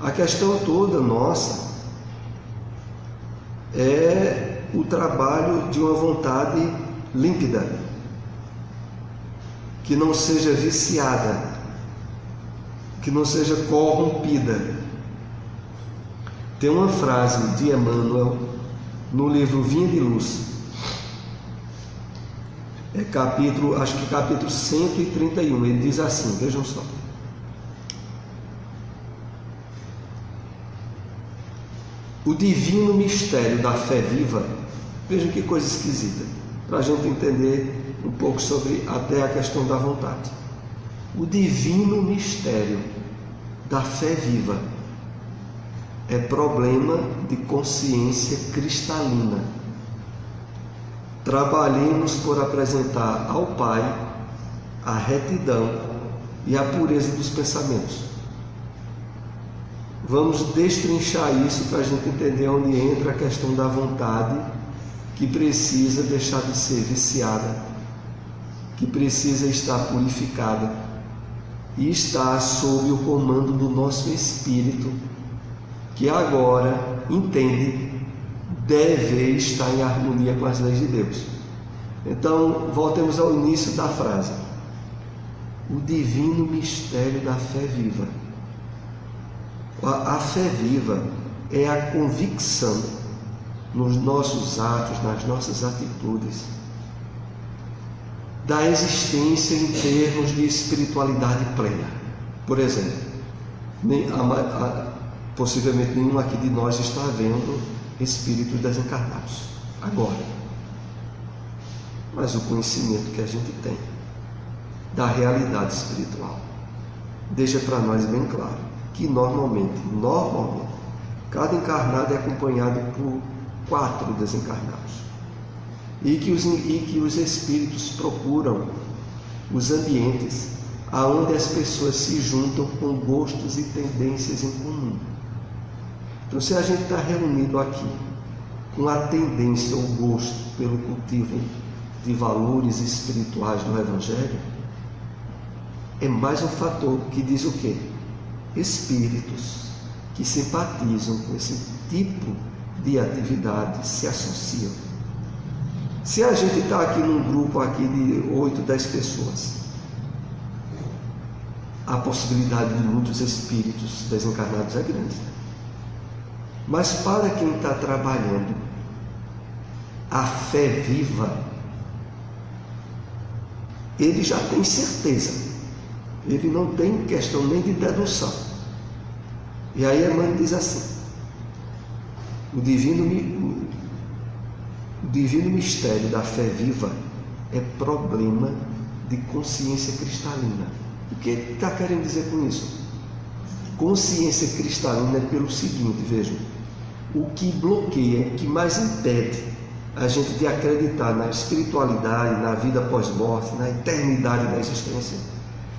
A questão toda nossa é o trabalho de uma vontade límpida, que não seja viciada, que não seja corrompida. Tem uma frase de Emmanuel no livro Vinha de Luz, acho que capítulo 131, ele diz assim, vejam só: o divino mistério da fé viva, vejam que coisa esquisita, para a gente entender um pouco sobre até a questão da vontade. O divino mistério da fé viva é problema de consciência cristalina. Trabalhemos por apresentar ao Pai a retidão e a pureza dos pensamentos. Vamos destrinchar isso para a gente entender onde entra a questão da vontade, que precisa deixar de ser viciada, que precisa estar purificada e estar sob o comando do nosso espírito, que agora entende, deve estar em harmonia com as leis de Deus. Então, voltemos ao início da frase. O divino mistério da fé viva. A fé viva é a convicção nos nossos atos, nas nossas atitudes, da existência em termos de espiritualidade plena. Por exemplo, possivelmente nenhum aqui de nós está vendo espíritos desencarnados agora, mas o conhecimento que a gente tem da realidade espiritual deixa para nós bem claro que normalmente, cada encarnado é acompanhado por 4 desencarnados, e que os espíritos procuram os ambientes aonde as pessoas se juntam com gostos e tendências em comum. Então, se a gente está reunido aqui com a tendência ou gosto pelo cultivo de valores espirituais do Evangelho, é mais um fator que diz o quê? Espíritos que simpatizam com esse tipo de atividade se associam. Se a gente está aqui num grupo aqui de 8, 10 pessoas, a possibilidade de muitos espíritos desencarnados é grande. Mas para quem está trabalhando a fé viva, ele já tem certeza. Ele não tem questão nem de dedução. E aí Emmanuel diz assim: o divino mistério da fé viva é problema de consciência cristalina. O que ele está querendo dizer com isso? Consciência cristalina é pelo seguinte, vejam: o que bloqueia, o que mais impede a gente de acreditar na espiritualidade, na vida pós-morte, na eternidade da existência,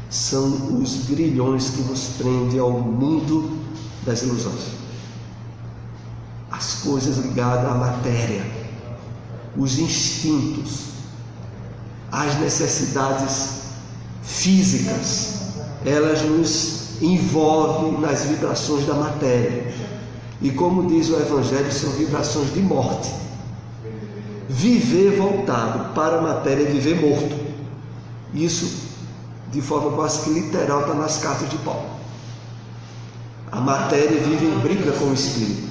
são os grilhões que nos prendem ao mundo das ilusões. As coisas ligadas à matéria, os instintos, as necessidades físicas, elas nos envolvem nas vibrações da matéria. E como diz o Evangelho, são vibrações de morte. Viver voltado para a matéria é viver morto. Isso, de forma quase que literal, está nas cartas de Paulo. A matéria vive em briga com o espírito.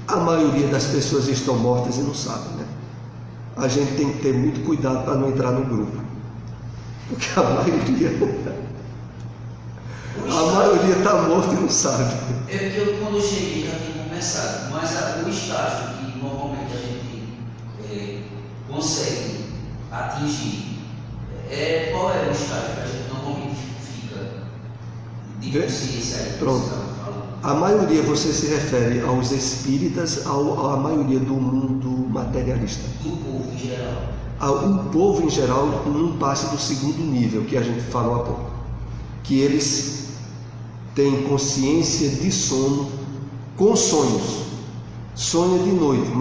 A maioria das pessoas estão mortas e não sabem, né? A gente tem que ter muito cuidado para não entrar no grupo, porque a maioria está morta e não sabe. É porque quando eu cheguei já tinha começado, mas o estágio que normalmente a gente consegue atingir, qual é o estágio que a gente normalmente fica de consciência? Pronto. A maioria, você se refere aos espíritas, à maioria do mundo materialista? Do povo em geral. O povo em geral não passa do segundo nível, que a gente falou há pouco, que eles têm consciência de sono com sonhos. Sonha de noite,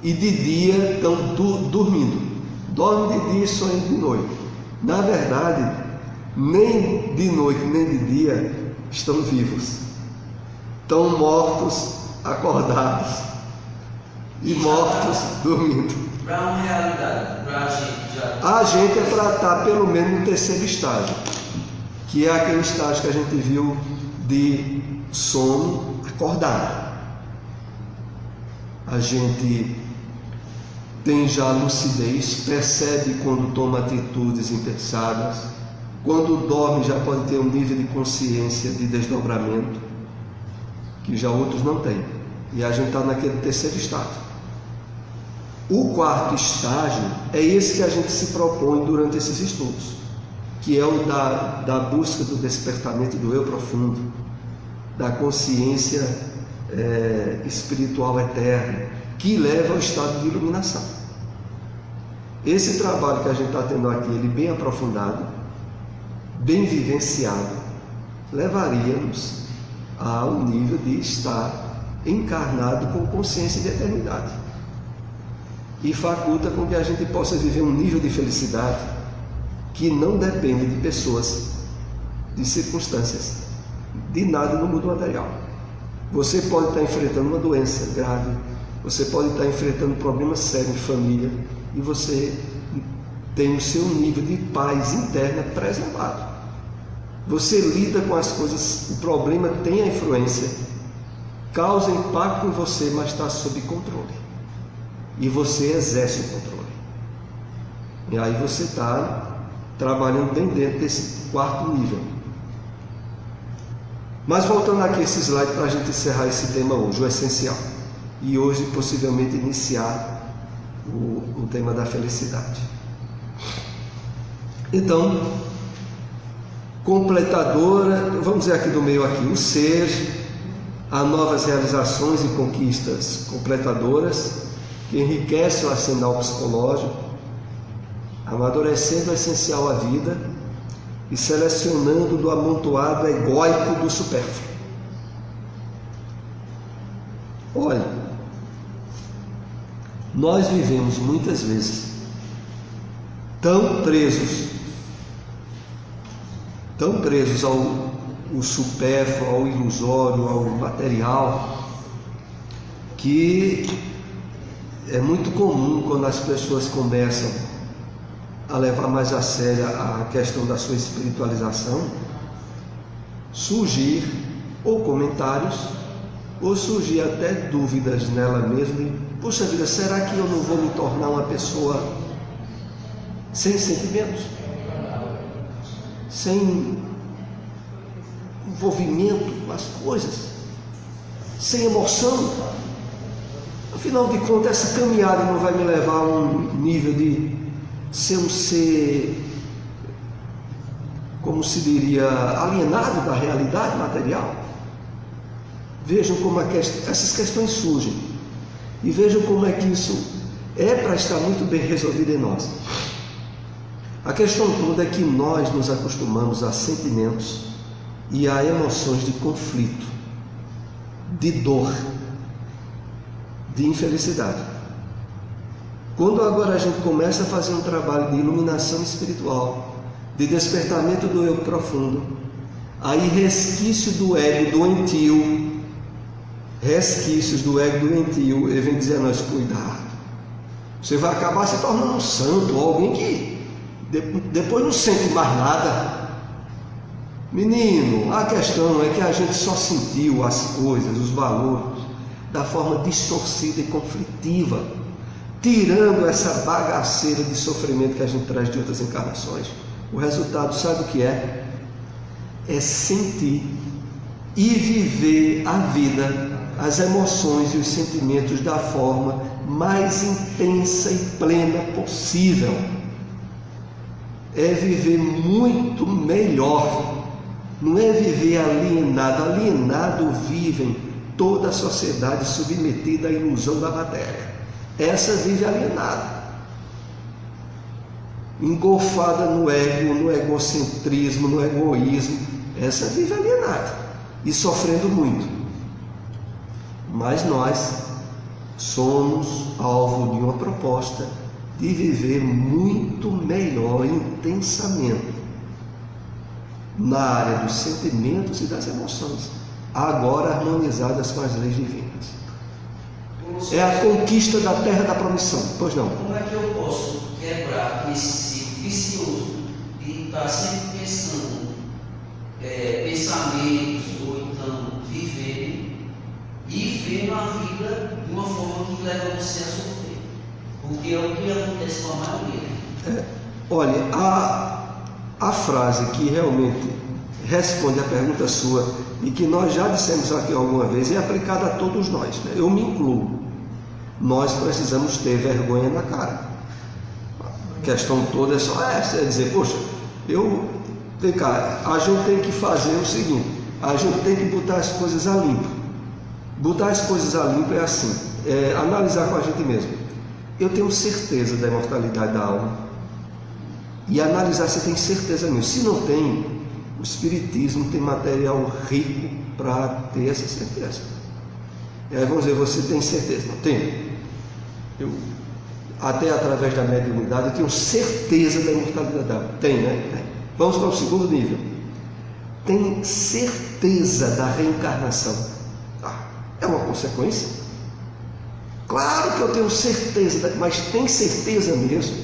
e de dia estão dormindo. Dorme de dia e sonha de noite. Na verdade, nem de noite nem de dia estão vivos, estão mortos acordados e mortos dormindo. Para uma realidade, para a gente já. A gente é para estar pelo menos no terceiro estágio, que é aquele estágio que a gente viu de sono acordado. A gente tem já lucidez, percebe quando toma atitudes impensadas, quando dorme já pode ter um nível de consciência de desdobramento que já outros não têm. E a gente está naquele terceiro estágio. O quarto estágio é esse que a gente se propõe durante esses estudos, que é o da busca do despertamento do eu profundo, da consciência espiritual eterna, que leva ao estado de iluminação. Esse trabalho que a gente está tendo aqui, ele bem aprofundado, bem vivenciado, levaria-nos ao nível de estar encarnado com consciência de eternidade, e faculta com que a gente possa viver um nível de felicidade que não depende de pessoas, de circunstâncias, de nada no mundo material. Você pode estar enfrentando uma doença grave, você pode estar enfrentando um problema sério de família, e você tem o seu nível de paz interna preservado. Você lida com as coisas, o problema tem a influência, causa impacto em você, mas está sob controle. E você exerce o controle. E aí você está trabalhando bem dentro desse quarto nível. Mas voltando aqui a esse slide para a gente encerrar esse tema hoje, o essencial. E hoje possivelmente iniciar o tema da felicidade. Então, completadora, vamos dizer aqui do meio aqui, o ser, há novas realizações e conquistas completadoras, que enriquece o arsenal psicológico, amadurecendo o essencial à vida e selecionando do amontoado egóico do supérfluo. Olha, nós vivemos muitas vezes tão presos ao supérfluo, ao ilusório, ao material, que é muito comum quando as pessoas começam a levar mais a sério a questão da sua espiritualização, surgir ou comentários, ou surgir até dúvidas nela mesma, e, poxa vida, será que eu não vou me tornar uma pessoa sem sentimentos? Sem envolvimento com as coisas? Sem emoção? Afinal de contas, essa caminhada não vai me levar a um nível de ser um ser, como se diria, alienado da realidade material? Vejam como essas questões surgem, e vejam como é que isso é para estar muito bem resolvido em nós. A questão toda é que nós nos acostumamos a sentimentos e a emoções de conflito, de dor, de infelicidade. Quando agora a gente começa a fazer um trabalho de iluminação espiritual, de despertamento do eu profundo, aí resquícios do ego doentio, ele vem dizer a nós: cuidado, você vai acabar se tornando um santo, ou alguém que depois não sente mais nada. Menino, a questão é que a gente só sentiu as coisas, os valores, da forma distorcida e conflitiva, tirando essa bagaceira de sofrimento que a gente traz de outras encarnações. O resultado, sabe o que é? É sentir e viver a vida, as emoções e os sentimentos da forma mais intensa e plena possível. É viver muito melhor, não é viver alienado. Alienado vivem toda a sociedade submetida à ilusão da matéria. Essa vive alienada, engolfada no ego, no egocentrismo, no egoísmo. Essa vive alienada e sofrendo muito. Mas nós somos alvo de uma proposta de viver muito melhor intensamente. na área dos sentimentos e das emoções, agora harmonizadas com as leis divinas. É a conquista da terra da promissão. Pois não? Como é que eu posso quebrar com esse ciclo vicioso de estar sempre pensando pensamentos ou então viver e vendo a vida de uma forma que leva você a sofrer? Porque é o que acontece com a maioria. Olha, a frase que realmente responde a pergunta sua e que nós já dissemos aqui alguma vez é aplicada a todos nós, né? Eu me incluo. Nós precisamos ter vergonha na cara. A questão toda é só essa, é dizer, poxa, vem cá, a gente tem que fazer o seguinte, a gente tem que botar as coisas a limpo. Botar as coisas a limpo é assim, analisar com a gente mesmo. Eu tenho certeza da imortalidade da alma. E analisar se tem certeza mesmo. Se não tem, o Espiritismo tem material rico para ter essa certeza. E aí vamos dizer, você tem certeza? Não tem. Eu, até através da mediunidade, eu tenho certeza da imortalidade da alma. Tem, né? Tem. Vamos para o segundo nível. Tem certeza da reencarnação. É uma consequência? Claro que eu tenho certeza, mas tem certeza mesmo?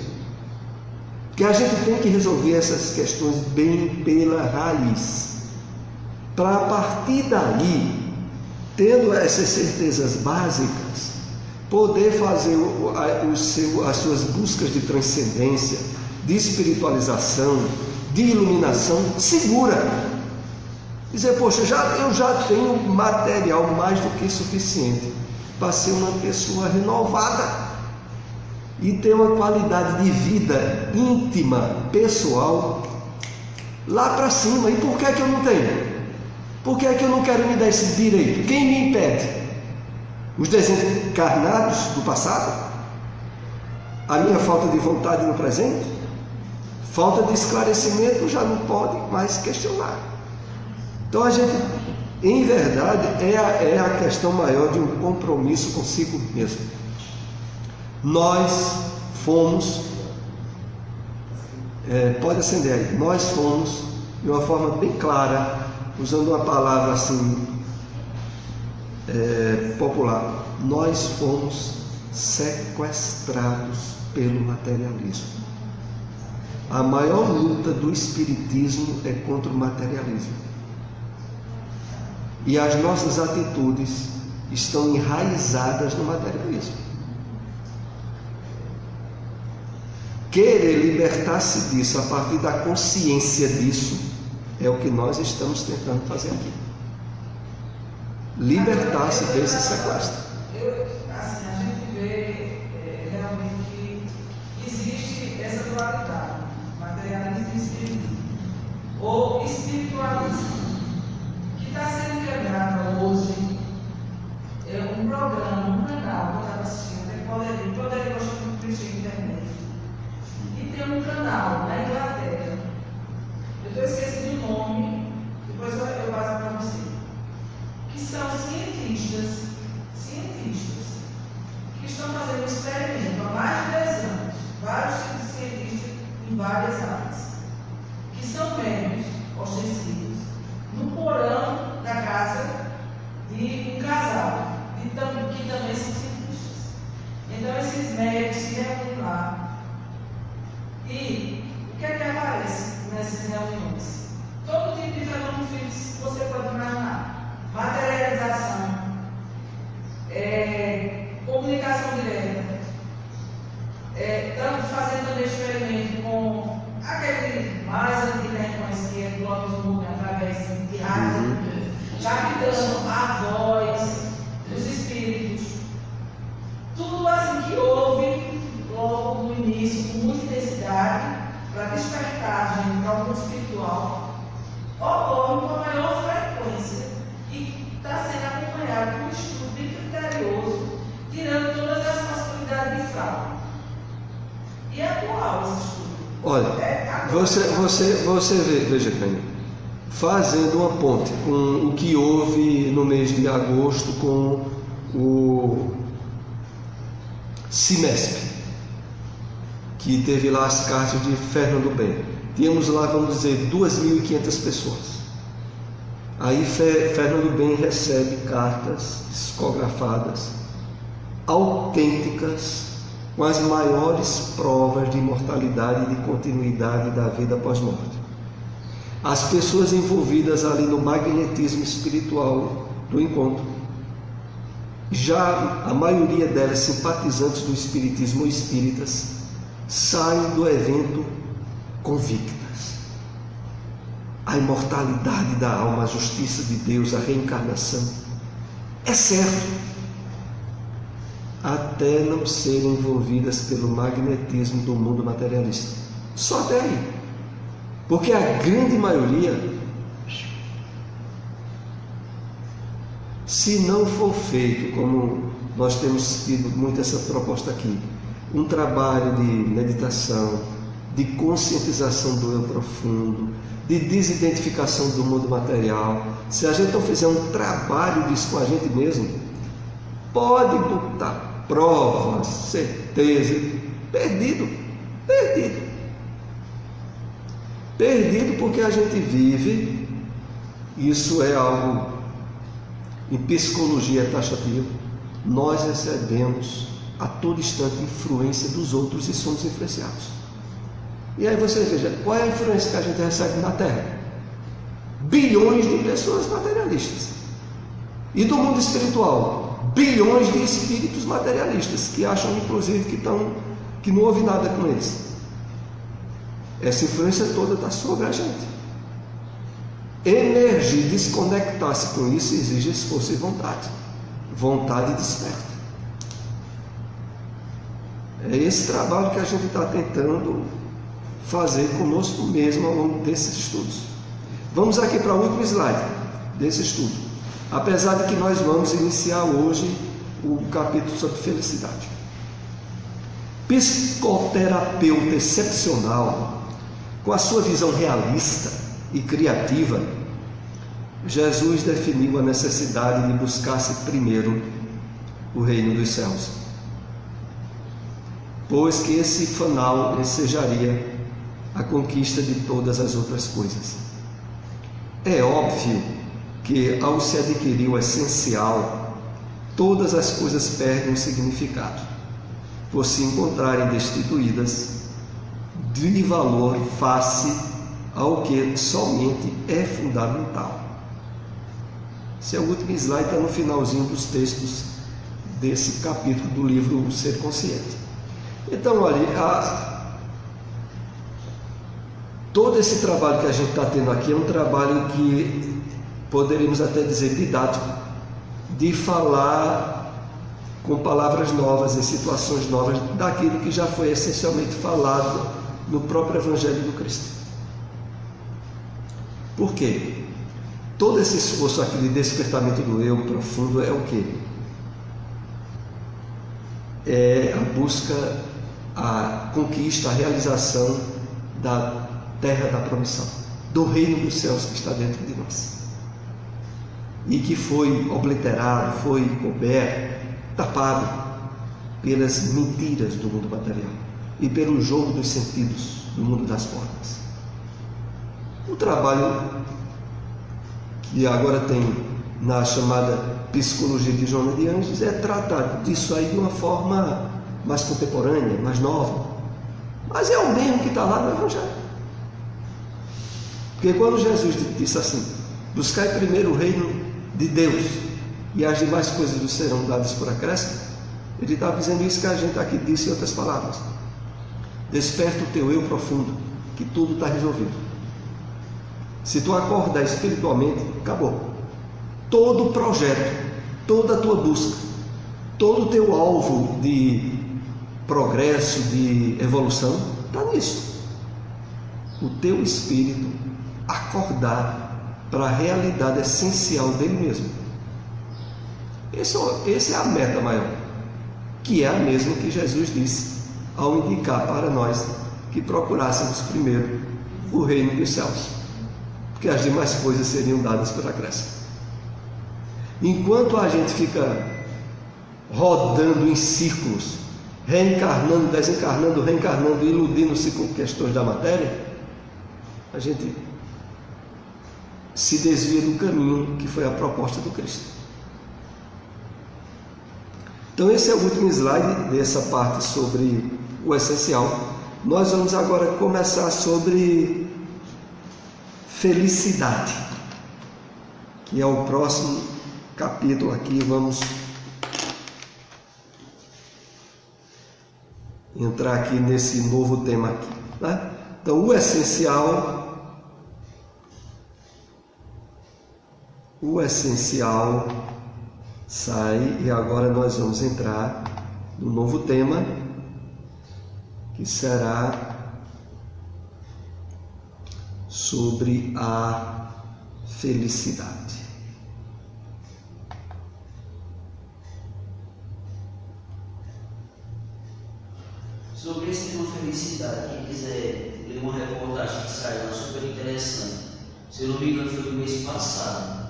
Que a gente tem que resolver essas questões bem pela raiz, para a partir daí, tendo essas certezas básicas, poder fazer as suas buscas de transcendência, de espiritualização, de iluminação segura. Dizer, poxa, eu já tenho material mais do que suficiente para ser uma pessoa renovada e ter uma qualidade de vida íntima, pessoal, lá para cima. E por que é que eu não tenho? Por que é que eu não quero me dar esse direito? Quem me impede? Os desencarnados do passado? A minha falta de vontade no presente? Falta de esclarecimento já não pode mais questionar. Então a gente, em verdade, é a questão maior de um compromisso consigo mesmo. Nós fomos, pode acender aí, nós fomos, de uma forma bem clara, usando uma palavra assim, popular, nós fomos sequestrados pelo materialismo. A maior luta do Espiritismo é contra o materialismo. E as nossas atitudes estão enraizadas no materialismo. Querer libertar-se disso a partir da consciência disso é o que nós estamos tentando fazer aqui. Libertar-se desse sequestro. Assim, a gente vê realmente que existe essa dualidade, materialismo e espiritismo, ou espiritualismo, que está sendo quebrado hoje. Um programa, um canal, quando estava assistindo, poderia gostar muito de internet. E tem um canal na Inglaterra, eu estou esquecendo o nome, depois eu passo para você, que são cientistas que estão fazendo um experimento há mais de 10 anos, vários tipos de cientistas em várias áreas, que são médicos ostensivos, no porão da casa de um casal, que também são cientistas. Então esses médicos se reúnem lá. E o que é que aparece nessas reuniões? Todo tipo de fenômeno físico que você pode imaginar. Materialização, comunicação direta, fazendo também experimento com aquele mais antigo que a gente conhece, que é o Clóvis Moura, através de rádio, captando a voz dos espíritos. Tudo assim que houve logo no início, com muita intensidade, para despertar a gente para o mundo espiritual, ocorre com a maior frequência e está sendo acompanhado por um estudo bem criterioso, tirando todas as possibilidades de fraude. E é atual esse estudo. Olha, você veja bem, fazendo uma ponte com o que houve no mês de agosto com o CIMESP. que teve lá as cartas de Fernando Ben. Tínhamos lá, vamos dizer, 2.500 pessoas. Aí Fernando Ben recebe cartas psicografadas, autênticas, com as maiores provas de imortalidade e de continuidade da vida pós-morte. As pessoas envolvidas ali no magnetismo espiritual do encontro, já a maioria delas simpatizantes do espiritismo ou espíritas, saem do evento convictas. A imortalidade da alma, a justiça de Deus, a reencarnação, é certo, até não serem envolvidas pelo magnetismo do mundo materialista. Só até aí. Porque a grande maioria, se não for feito, como nós temos tido muito essa proposta aqui, um trabalho de meditação, de conscientização do eu profundo, de desidentificação do mundo material, se a gente não fizer um trabalho disso com a gente mesmo, pode botar provas, certeza, perdido porque a gente vive, isso é algo em psicologia taxativa, nós recebemos a todo instante influência dos outros e somos influenciados. E aí você veja, qual é a influência que a gente recebe na Terra? Bilhões de pessoas materialistas. E do mundo espiritual, bilhões de espíritos materialistas, que acham inclusive que não houve nada com eles. Essa influência toda está sobre a gente. Emergir, desconectar-se com isso exige esforço e vontade. Vontade desperta. É esse trabalho que a gente está tentando fazer conosco mesmo ao longo desses estudos. Vamos aqui para o último slide desse estudo. Apesar de que nós vamos iniciar hoje o capítulo sobre felicidade. Psicoterapeuta excepcional, com a sua visão realista e criativa, Jesus definiu a necessidade de buscar-se primeiro o reino dos céus, pois que esse final ensejaria a conquista de todas as outras coisas. É óbvio que, ao se adquirir o essencial, todas as coisas perdem o significado, por se encontrarem destituídas de valor face ao que somente é fundamental. Esse é o último slide, está no finalzinho dos textos desse capítulo do livro O Ser Consciente. Então, olha, todo esse trabalho que a gente está tendo aqui é um trabalho que poderíamos até dizer didático, de falar com palavras novas e situações novas daquilo que já foi essencialmente falado no próprio Evangelho do Cristo. Por quê? Todo esse esforço aqui de despertamento do eu profundo é o quê? É a busca, a conquista, a realização da terra da promissão, do reino dos céus que está dentro de nós. E que foi obliterado, foi coberto, tapado pelas mentiras do mundo material e pelo jogo dos sentidos do mundo das formas. O trabalho que agora tem na chamada psicologia de Joana de Anjos é tratar disso aí de uma forma mais contemporânea, mais nova, mas é o mesmo que está lá no Evangelho. Porque quando Jesus disse assim, buscai primeiro o reino de Deus e as demais coisas vos serão dadas por acréscimo, ele estava dizendo isso que a gente aqui disse em outras palavras. Desperta o teu eu profundo, que tudo está resolvido. Se tu acordar espiritualmente, acabou. Todo o projeto, toda a tua busca, todo o teu alvo de progresso, de evolução, está nisso. O teu espírito acordar para a realidade essencial dele mesmo. Essa é a meta maior, que é a mesma que Jesus disse ao indicar para nós que procurássemos primeiro o reino dos céus, porque as demais coisas seriam dadas por acréscimo. Enquanto a gente fica rodando em círculos, reencarnando, desencarnando, reencarnando, iludindo-se com questões da matéria, a gente se desvia do caminho que foi a proposta do Cristo. Então esse é o último slide dessa parte sobre o essencial. Nós vamos agora começar sobre felicidade, que é o próximo capítulo aqui. Vamos entrar aqui nesse novo tema aqui, né? Então o essencial sai, e agora nós vamos entrar no novo tema, que será sobre a felicidade. Sobre esse tema felicidade, quem quiser ler uma reportagem que saiu super interessante, se eu não me engano foi do mês passado.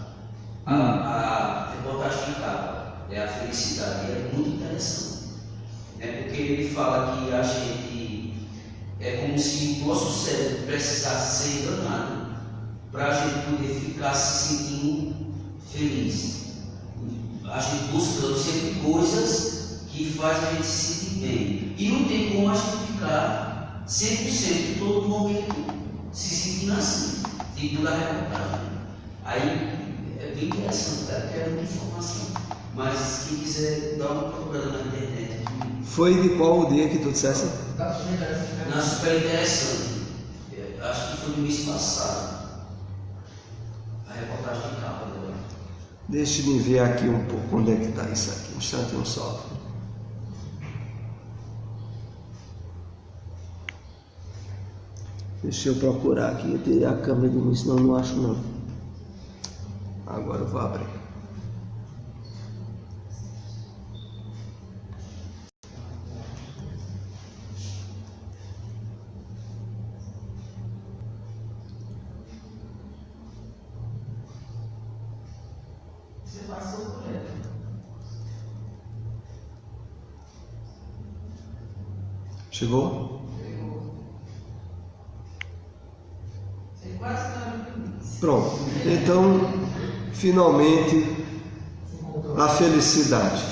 A reportagem de capa é a felicidade, é muito interessante, né? Porque ele fala que a gente é como se o nosso cérebro precisasse ser enganado para a gente poder ficar se sentindo feliz. A gente buscando sempre coisas que fazem a gente se sentir bem, e não tem como a gente ficar 100% todo momento se sentindo assim. Tem toda a reportagem. Aí é bem interessante, cara, porque é muita informação. Mas quem quiser dar uma procurada na internet. Foi de qual o dia que tu disseste? Na super interessante. Acho que foi no mês passado. A reportagem de capa dela. Deixa-me ver aqui um pouco onde é que está isso aqui. Um instantinho só. Deixa eu procurar aqui. Eu tirei a câmera de mim, senão eu não acho não. Agora eu vou abrir. Você passou por ela. Chegou? Você quase não. Pronto. Então, finalmente, a felicidade.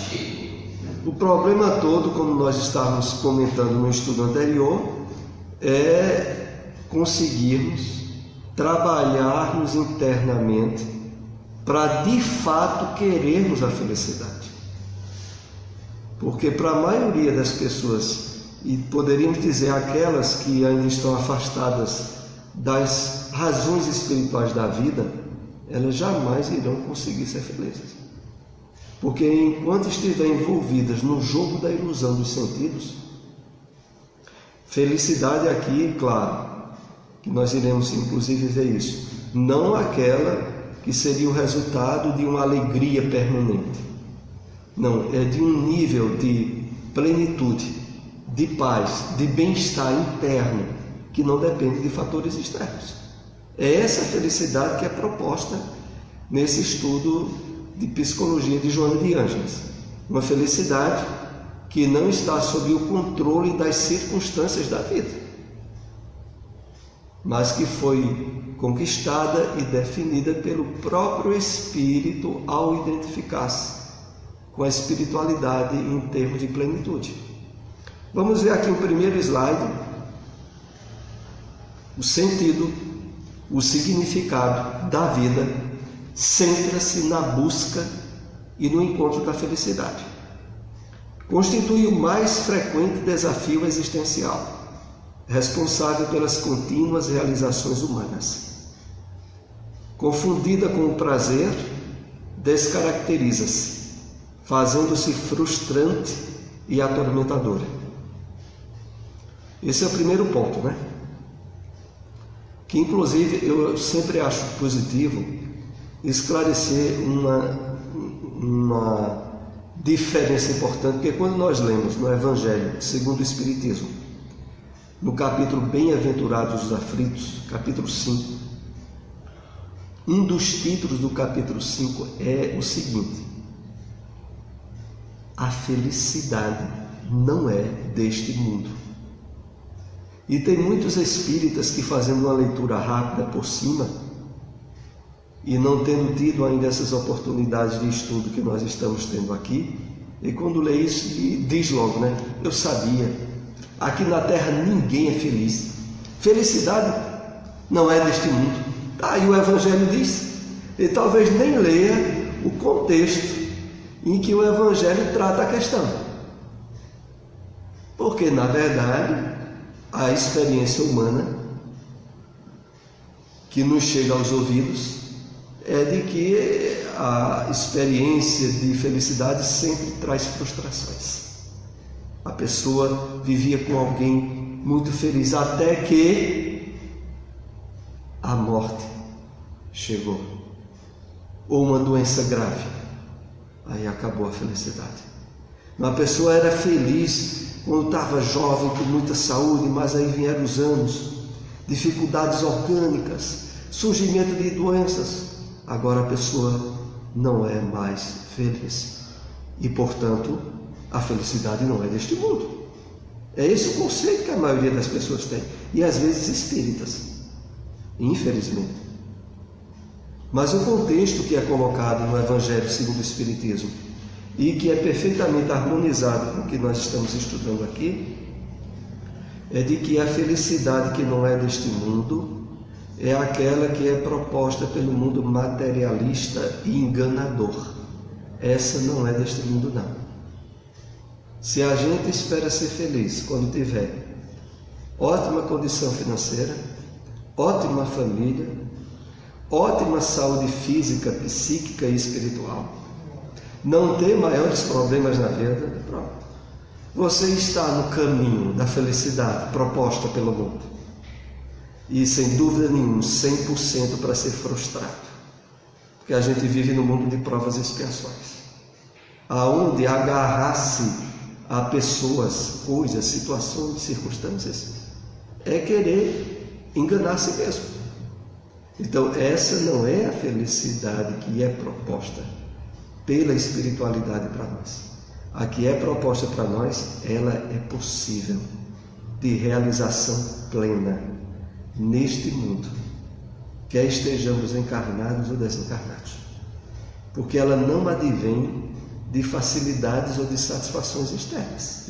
O problema todo, como nós estávamos comentando no estudo anterior, é conseguirmos trabalharmos internamente para de fato querermos a felicidade. Porque para a maioria das pessoas, e poderíamos dizer aquelas que ainda estão afastadas das razões espirituais da vida, elas jamais irão conseguir ser felizes. Porque enquanto estiverem envolvidas no jogo da ilusão dos sentidos, felicidade aqui, claro, que nós iremos inclusive ver isso, não aquela que seria o resultado de uma alegria permanente. Não, é de um nível de plenitude, de paz, de bem-estar interno, que não depende de fatores externos. É essa felicidade que é proposta nesse estudo de psicologia de Joana de Ângeles. Uma felicidade que não está sob o controle das circunstâncias da vida, mas que foi conquistada e definida pelo próprio Espírito ao identificar-se com a espiritualidade em termos de plenitude. Vamos ver aqui o primeiro slide. O sentido, o significado da vida centra-se na busca e no encontro da felicidade. Constitui o mais frequente desafio existencial, responsável pelas contínuas realizações humanas. Confundida com o prazer, descaracteriza-se, fazendo-se frustrante e atormentadora. Esse é o primeiro ponto, né? Que inclusive eu sempre acho positivo esclarecer uma diferença importante, porque quando nós lemos no Evangelho segundo o Espiritismo, no capítulo Bem-aventurados os aflitos, capítulo 5, um dos títulos do capítulo 5 é o seguinte: a felicidade não é deste mundo. E tem muitos espíritas que, fazendo uma leitura rápida por cima, e não tendo tido ainda essas oportunidades de estudo que nós estamos tendo aqui, e quando lê isso, diz logo, né? Eu sabia, aqui na Terra ninguém é feliz. Felicidade não é deste mundo. Aí o Evangelho diz, e talvez nem leia o contexto em que o Evangelho trata a questão. Porque, na verdade, a experiência humana que nos chega aos ouvidos é de que a experiência de felicidade sempre traz frustrações. A pessoa vivia com alguém muito feliz até que a morte chegou, ou uma doença grave, aí acabou a felicidade. Uma pessoa era feliz quando estava jovem, com muita saúde, mas aí vieram os anos, dificuldades orgânicas, surgimento de doenças. Agora a pessoa não é mais feliz. E, portanto, a felicidade não é deste mundo. É esse o conceito que a maioria das pessoas tem. E às vezes espíritas, infelizmente. Mas o contexto que é colocado no Evangelho segundo o Espiritismo, e que é perfeitamente harmonizado com o que nós estamos estudando aqui, é de que a felicidade que não é deste mundo é aquela que é proposta pelo mundo materialista e enganador. Essa não é deste mundo, não. Se a gente espera ser feliz quando tiver ótima condição financeira, ótima família, ótima saúde física, psíquica e espiritual, não ter maiores problemas na vida, pronto. Você está no caminho da felicidade proposta pelo mundo. E sem dúvida nenhuma, 100% para ser frustrado. Porque a gente vive no mundo de provas e expiações, aonde agarrar-se a pessoas, coisas, situações, circunstâncias, é querer enganar a si mesmo. Então essa não é a felicidade que é proposta pela espiritualidade para nós. A que é proposta para nós, ela é possível, de realização plena neste mundo, quer estejamos encarnados ou desencarnados, porque ela não advém de facilidades ou de satisfações externas,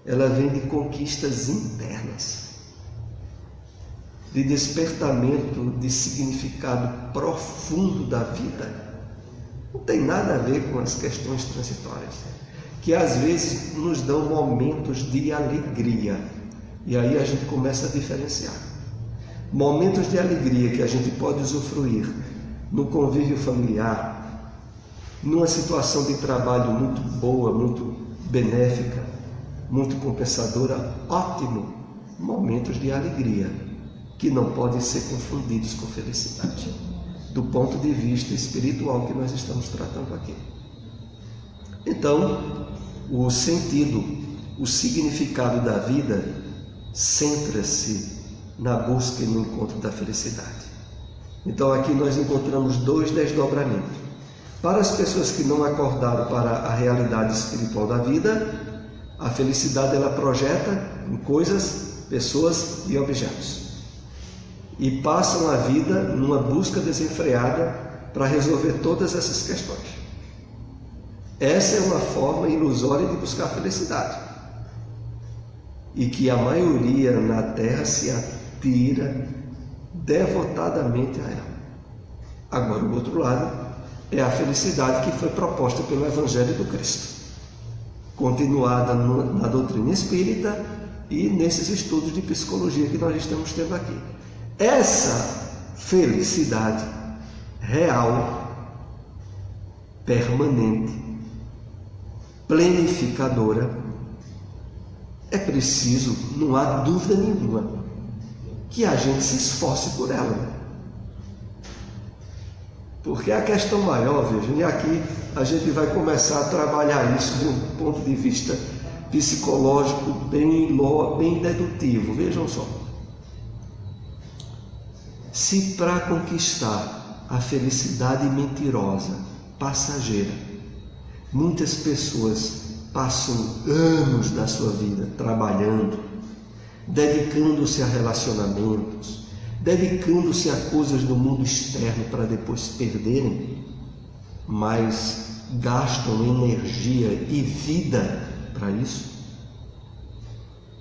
ela vem de conquistas internas, de despertamento de significado profundo da vida. Não tem nada a ver com as questões transitórias, que às vezes nos dão momentos de alegria, e aí a gente começa a diferenciar. Momentos de alegria que a gente pode usufruir no convívio familiar, numa situação de trabalho muito boa, muito benéfica, muito compensadora, ótimo. Momentos de alegria que não podem ser confundidos com felicidade, do ponto de vista espiritual que nós estamos tratando aqui. Então, o sentido, o significado da vida centra-se na busca e no encontro da felicidade. Então aqui nós encontramos dois desdobramentos. Para as pessoas que não acordaram para a realidade espiritual da vida, a felicidade ela projeta em coisas, pessoas e objetos, e passam a vida numa busca desenfreada para resolver todas essas questões. Essa é uma forma ilusória de buscar a felicidade, e que a maioria na Terra se atira devotadamente a ela. Agora, o outro lado é a felicidade que foi proposta pelo Evangelho do Cristo, continuada na doutrina espírita e nesses estudos de psicologia que nós estamos tendo aqui. Essa felicidade real, permanente, planificadora, é preciso, não há dúvida nenhuma, que a gente se esforce por ela. Porque a questão maior, vejam, e aqui a gente vai começar a trabalhar isso de um ponto de vista psicológico bem dedutivo. Vejam só. Se para conquistar a felicidade mentirosa, passageira, muitas pessoas passam anos da sua vida trabalhando, dedicando-se a relacionamentos, dedicando-se a coisas do mundo externo para depois perderem, mas gastam energia e vida para isso?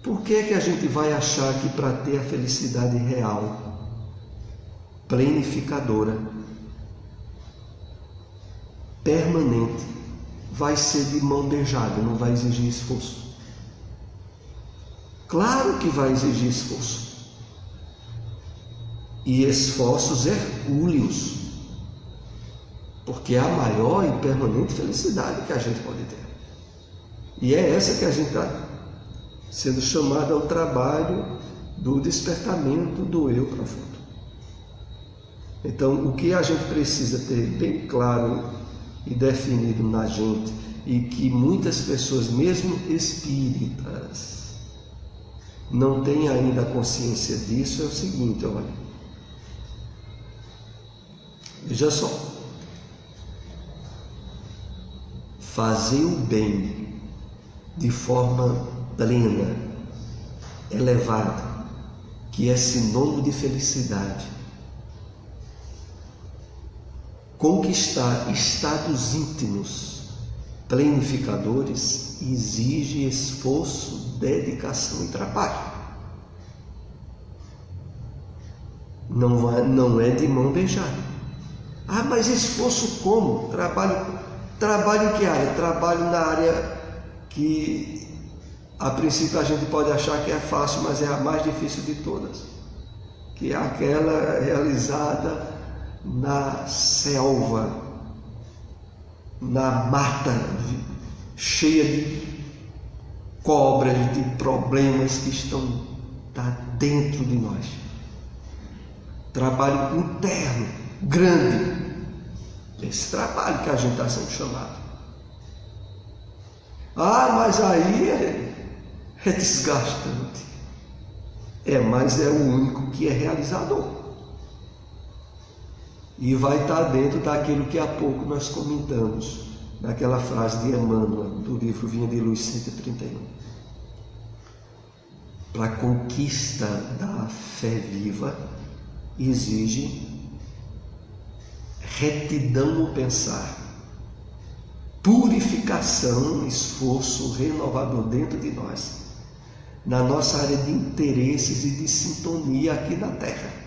Por que é que a gente vai achar que para ter a felicidade real, planificadora, permanente, vai ser de mão beijada, não vai exigir esforço? Claro que vai exigir esforço. E esforços hercúleos, porque é a maior e permanente felicidade que a gente pode ter. E é essa que a gente está sendo chamado ao trabalho do despertamento do eu profundo. Então, o que a gente precisa ter bem claro e definido na gente, e que muitas pessoas, mesmo espíritas, não têm ainda consciência disso, é o seguinte, olha. Veja só. Fazer o bem de forma plena, elevada, que é sinônimo de felicidade. Conquistar estados íntimos, planificadores, exige esforço, dedicação e trabalho. Não é de mão beijada. Ah, mas esforço como? Trabalho em que área? Trabalho na área que a princípio a gente pode achar que é fácil, mas é a mais difícil de todas, que é aquela realizada na selva, na mata cheia de cobras, de problemas que estão dentro de nós. Trabalho interno, grande. Esse trabalho que a gente está sendo chamado. Ah, mas aí é desgastante. Mas é o único que é realizador. E vai estar dentro daquilo que há pouco nós comentamos, naquela frase de Emmanuel, do livro Vinha de Luz 131. Para a conquista da fé viva, exige retidão no pensar, purificação, esforço renovador dentro de nós, na nossa área de interesses e de sintonia aqui na Terra.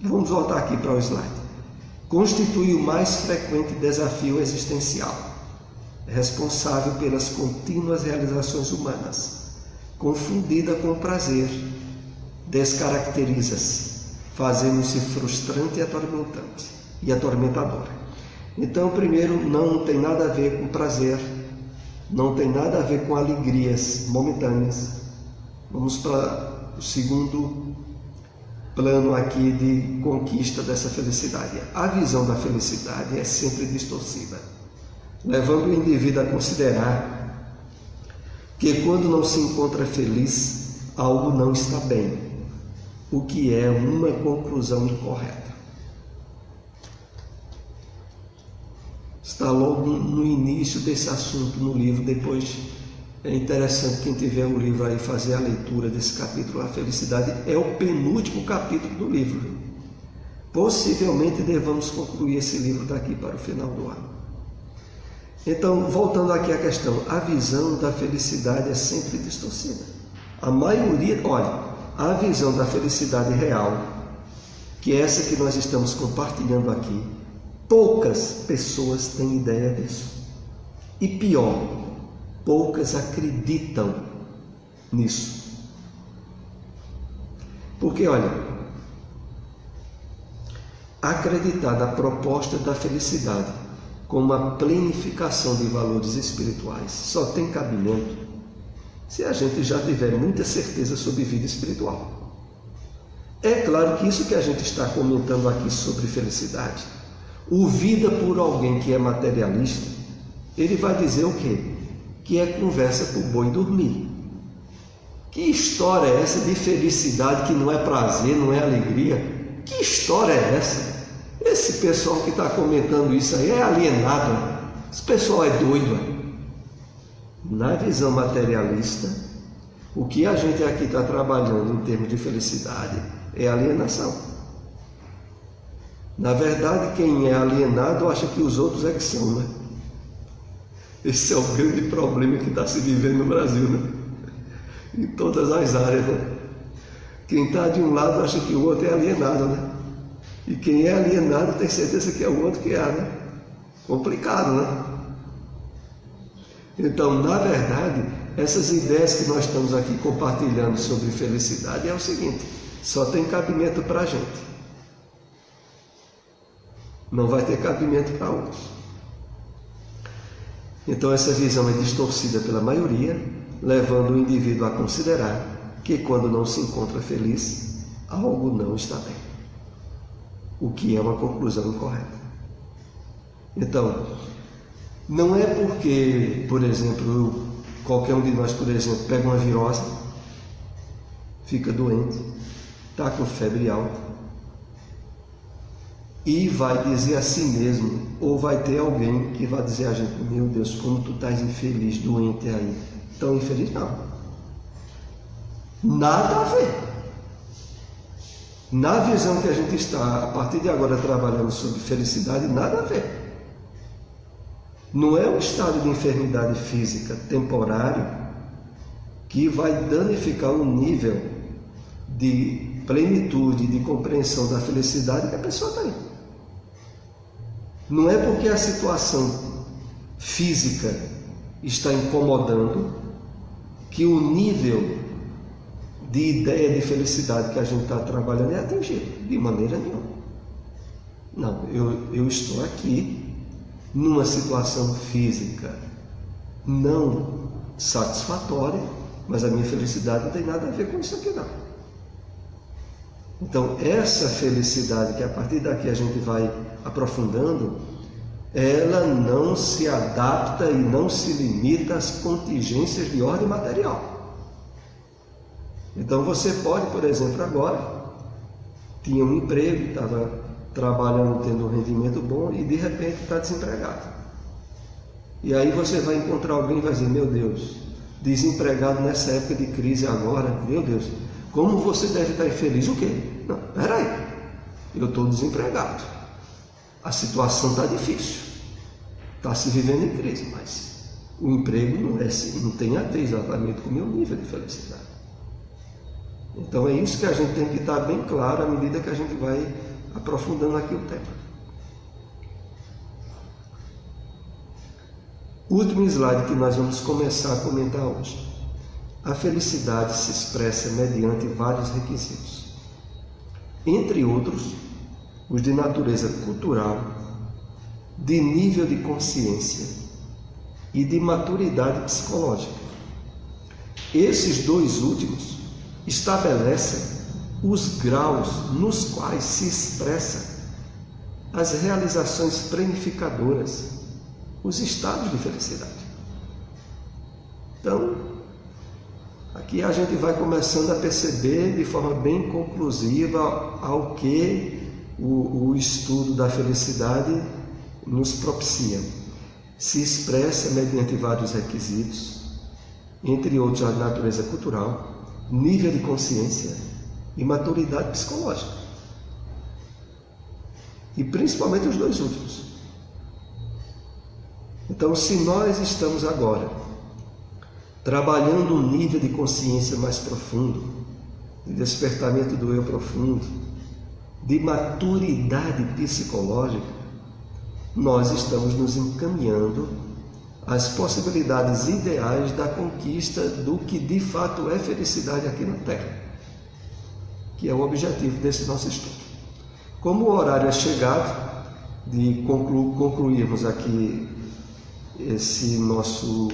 Vamos voltar aqui para o slide. Constitui o mais frequente desafio existencial, responsável pelas contínuas realizações humanas, confundida com prazer, descaracteriza-se, fazendo-se frustrante e atormentadora. Então, primeiro, não tem nada a ver com prazer, não tem nada a ver com alegrias momentâneas. Vamos para o segundo plano aqui de conquista dessa felicidade. A visão da felicidade é sempre distorcida, levando o indivíduo a considerar que quando não se encontra feliz, algo não está bem, o que é uma conclusão incorreta. Está logo no início desse assunto no livro. Depois é interessante quem tiver o livro aí fazer a leitura desse capítulo. A felicidade é o penúltimo capítulo do livro. Possivelmente devamos concluir esse livro daqui para o final do ano. Então, voltando aqui à questão, a visão da felicidade é sempre distorcida. A maioria, olha, a visão da felicidade real, que é essa que nós estamos compartilhando aqui, poucas pessoas têm ideia disso. E pior, poucas acreditam nisso. Porque, olha, acreditar na proposta da felicidade como a planificação de valores espirituais só tem cabimento se a gente já tiver muita certeza sobre vida espiritual. É claro que isso que a gente está comentando aqui sobre felicidade, ouvida por alguém que é materialista, ele vai dizer o quê? Que é conversa para o boi dormir. Que história é essa de felicidade que não é prazer, não é alegria? Que história é essa? Esse pessoal que está comentando isso aí é alienado. Esse pessoal é doido. Na visão materialista, o que a gente aqui está trabalhando em termos de felicidade é alienação. Na verdade, quem é alienado acha que os outros é que são, né? Esse é o grande problema que está se vivendo no Brasil, né? Em todas as áreas, né? Quem está de um lado acha que o outro é alienado, né? E quem é alienado tem certeza que é o outro que é, né? Complicado, né? Então, na verdade, essas ideias que nós estamos aqui compartilhando sobre felicidade é o seguinte: só tem cabimento para a gente, não vai ter cabimento para outros. Então, essa visão é distorcida pela maioria, levando o indivíduo a considerar que quando não se encontra feliz, algo não está bem, o que é uma conclusão incorreta. Então, não é porque, por exemplo, qualquer um de nós, por exemplo, pega uma virose, fica doente, está com febre alta, e vai dizer a si mesmo, ou vai ter alguém que vai dizer a gente: meu Deus, como tu estás infeliz, doente aí. Tão infeliz? Não. Nada a ver. Na visão que a gente está, a partir de agora, trabalhando sobre felicidade, nada a ver. Não é um estado de enfermidade física temporário que vai danificar o nível de plenitude, de compreensão da felicidade que a pessoa tem. Não é porque a situação física está incomodando que o nível de ideia de felicidade que a gente está trabalhando é atingido, de maneira nenhuma. Não, eu estou aqui numa situação física não satisfatória, mas a minha felicidade não tem nada a ver com isso aqui, não. Então, essa felicidade que a partir daqui a gente vai aprofundando, ela não se adapta e não se limita às contingências de ordem material. Então, você pode, por exemplo, agora, tinha um emprego, estava trabalhando, tendo um rendimento bom, e de repente está desempregado. E aí você vai encontrar alguém e vai dizer: meu Deus, desempregado nessa época de crise agora, meu Deus, como você deve estar infeliz? O quê? Não, peraí, eu estou desempregado, a situação está difícil, está se vivendo em crise, mas o emprego não tem a ver exatamente com o meu nível de felicidade. Então é isso que a gente tem que estar bem claro à medida que a gente vai aprofundando aqui o tema. Último slide que nós vamos começar a comentar hoje. A felicidade se expressa mediante vários requisitos. Entre outros, os de natureza cultural, de nível de consciência e de maturidade psicológica. Esses dois últimos estabelecem os graus nos quais se expressam as realizações planificadoras, os estados de felicidade. Então, aqui a gente vai começando a perceber de forma bem conclusiva ao que o estudo da felicidade nos propicia. Se expressa mediante vários requisitos, entre outros a natureza cultural, nível de consciência e maturidade psicológica. E principalmente os dois últimos. Então, se nós estamos agora trabalhando um nível de consciência mais profundo, de despertamento do eu profundo, de maturidade psicológica, nós estamos nos encaminhando às possibilidades ideais da conquista do que de fato é felicidade aqui na Terra, que é o objetivo desse nosso estudo. Como o horário é chegado de concluirmos aqui esse nosso...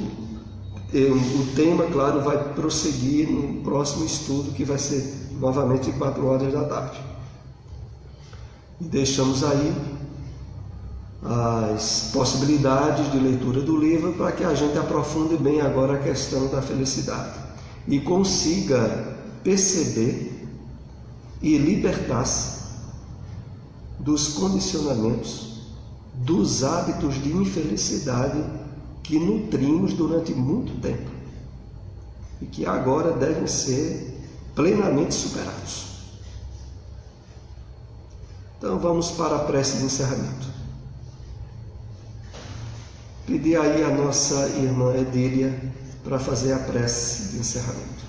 O tema, claro, vai prosseguir no próximo estudo, que vai ser novamente 4 horas da tarde. E deixamos aí as possibilidades de leitura do livro para que a gente aprofunde bem agora a questão da felicidade e consiga perceber e libertar-se dos condicionamentos dos hábitos de infelicidade que nutrimos durante muito tempo e que agora devem ser plenamente superados. Então vamos para a prece de encerramento. Pedir aí a nossa irmã Edília para fazer a prece de encerramento.